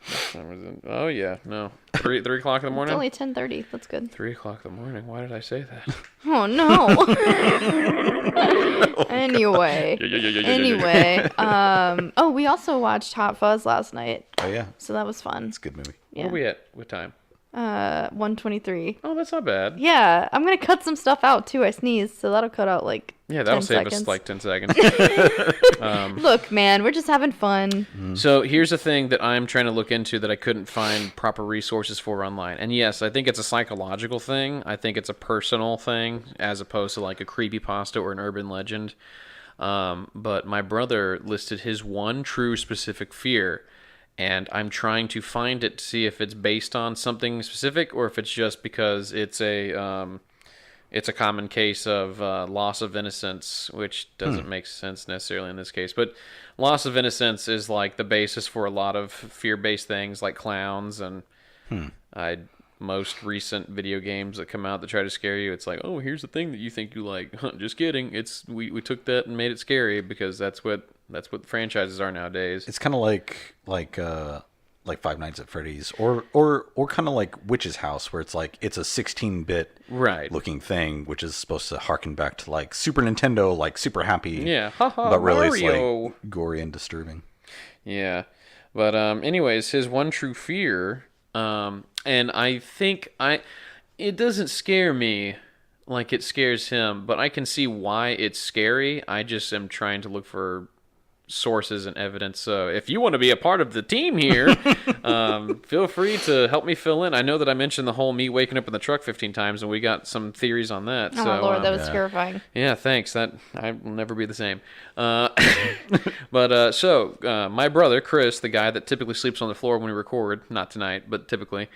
What time is it? Oh yeah, no, 3 o'clock in the It's morning. only 10:30. That's good. 3 o'clock in the morning. Why did I say that? Oh no. Anyway. Anyway. Oh, we also watched Hot Fuzz last night, Oh yeah, so that was fun. it's a good movie. Where Yeah. are we at? What time? 1:23. Oh, that's not bad. Yeah, I'm gonna cut some stuff out too. I sneezed, so that'll cut out like Yeah, that'll 10 save seconds. us like 10 seconds. Look, man, we're just having fun. So here's a thing that I'm trying to look into that I couldn't find proper resources for online. And yes, I think it's a psychological thing. I think it's a personal thing as opposed to like a creepypasta or an urban legend. But my brother listed his one true specific fear, and I'm trying to find it to see if it's based on something specific or if it's just because it's a common case of loss of innocence, which doesn't make sense necessarily in this case. But loss of innocence is like the basis for a lot of fear-based things like clowns and most recent video games that come out that try to scare you. It's like, oh, here's the thing that you think you like. Just kidding. It's we took that and made it scary because that's what franchises are nowadays. It's kind of like Five Nights at Freddy's or kind of like Witch's House, where it's like it's a 16-bit looking thing, which is supposed to harken back to like Super Nintendo, like super happy. Yeah, but really Mario. It's like gory and disturbing. Yeah, but anyways, his one true fear, and I think it doesn't scare me like it scares him, but I can see why it's scary. I just am trying to look for sources and evidence. So if you want to be a part of the team here, feel free to help me fill in. I know that I mentioned the whole me waking up in the truck 15 times, and we got some theories on that. Oh, so, Lord, that was terrifying. Yeah, thanks. That I will never be the same. But my brother Chris, the guy that typically sleeps on the floor when we record, not tonight, but typically,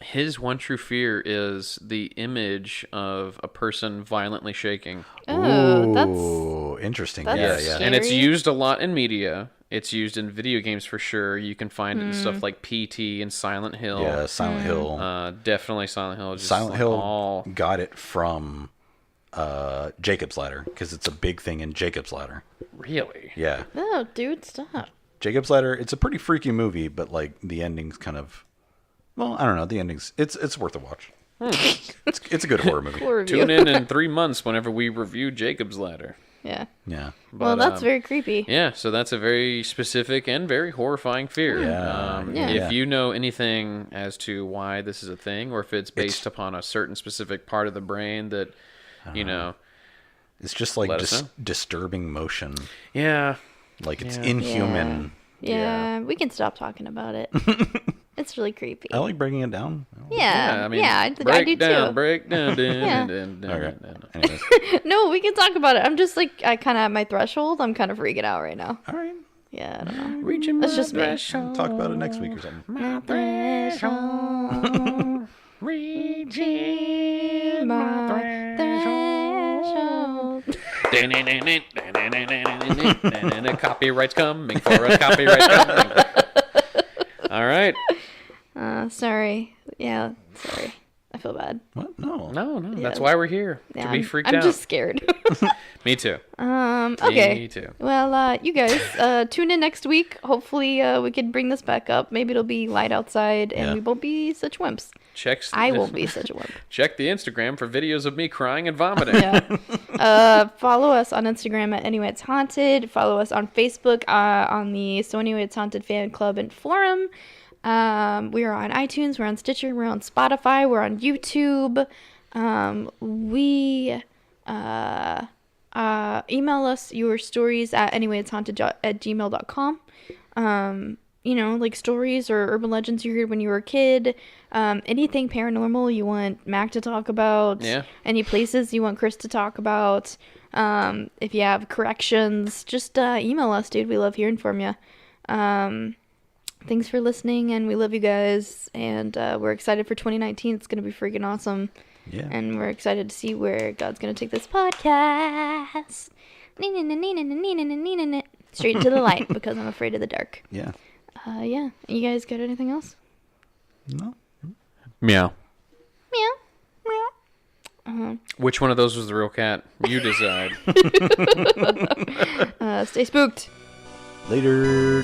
his one true fear is the image of a person violently shaking. Oh, Ooh, interesting. that's Yeah. scary. And it's used a lot in media. It's used in video games for sure. You can find it in stuff like PT and Silent Hill. Yeah, Silent Hill. Definitely Silent Hill. Silent Hill got it from Jacob's Ladder because it's a big thing in Jacob's Ladder. Really? Yeah. Oh, dude, stop. Jacob's Ladder, it's a pretty freaky movie, but like the ending's kind of, well, I don't know. The ending's it's worth a watch. It's a good horror movie. Poor review. Tune in 3 months whenever we review Jacob's Ladder. Yeah. Yeah. Well, But, that's very creepy. Yeah, so that's a very specific and very horrifying fear. Yeah. If you know anything as to why this is a thing, or if it's based upon a certain specific part of the brain that, you know. It's just like Let us know. disturbing motion. Yeah. Like it's inhuman. Yeah, we can stop talking about it. It's really creepy. I like breaking it down. Yeah, I mean, I break do down, too. break down. Yeah. Okay. Anyways. No, we can talk about it. I'm just like, I kind of at my threashold. I'm kind of freaking out right now. All right. Yeah, I don't know. Reaching That's my just me. threshold. Talk about it next week or something. My threshold. Reaching my threshold. Copyright's coming for us. Copyright's coming. All right. Sorry. Yeah, sorry. I feel bad. What? No. No. Yeah. That's why we're here. Yeah, To be freaked I'm out. just scared. Me too. Okay. Me too. Well, you guys, tune in next week. Hopefully, we could bring this back up. Maybe it'll be light outside, and Yeah. we won't be such wimps. I won't be such a wimp. Check the Instagram for videos of me crying and vomiting. Yeah. Follow us on Instagram at Anyway It's Haunted. Follow us on Facebook on the So Anyway It's Haunted fan club and forum. We are on iTunes. We're on Stitcher. We're on Spotify. We're on YouTube. Email us your stories at anywayitshaunted@gmail.com. You know, like stories or urban legends you heard when you were a kid. Anything paranormal you want Mac to talk about. Yeah. Any places you want Chris to talk about. If you have corrections, just email us, dude. We love hearing from you. Thanks for listening, and we love you guys. And we're excited for 2019. It's going to be freaking awesome. Yeah. And we're excited to see where God's going to take this podcast. Straight into the light, because I'm afraid of the dark. Yeah. Yeah. You guys got anything else? No. Meow. Meow. Meow. Which one of those was the real cat? You decide. Stay spooked. Later.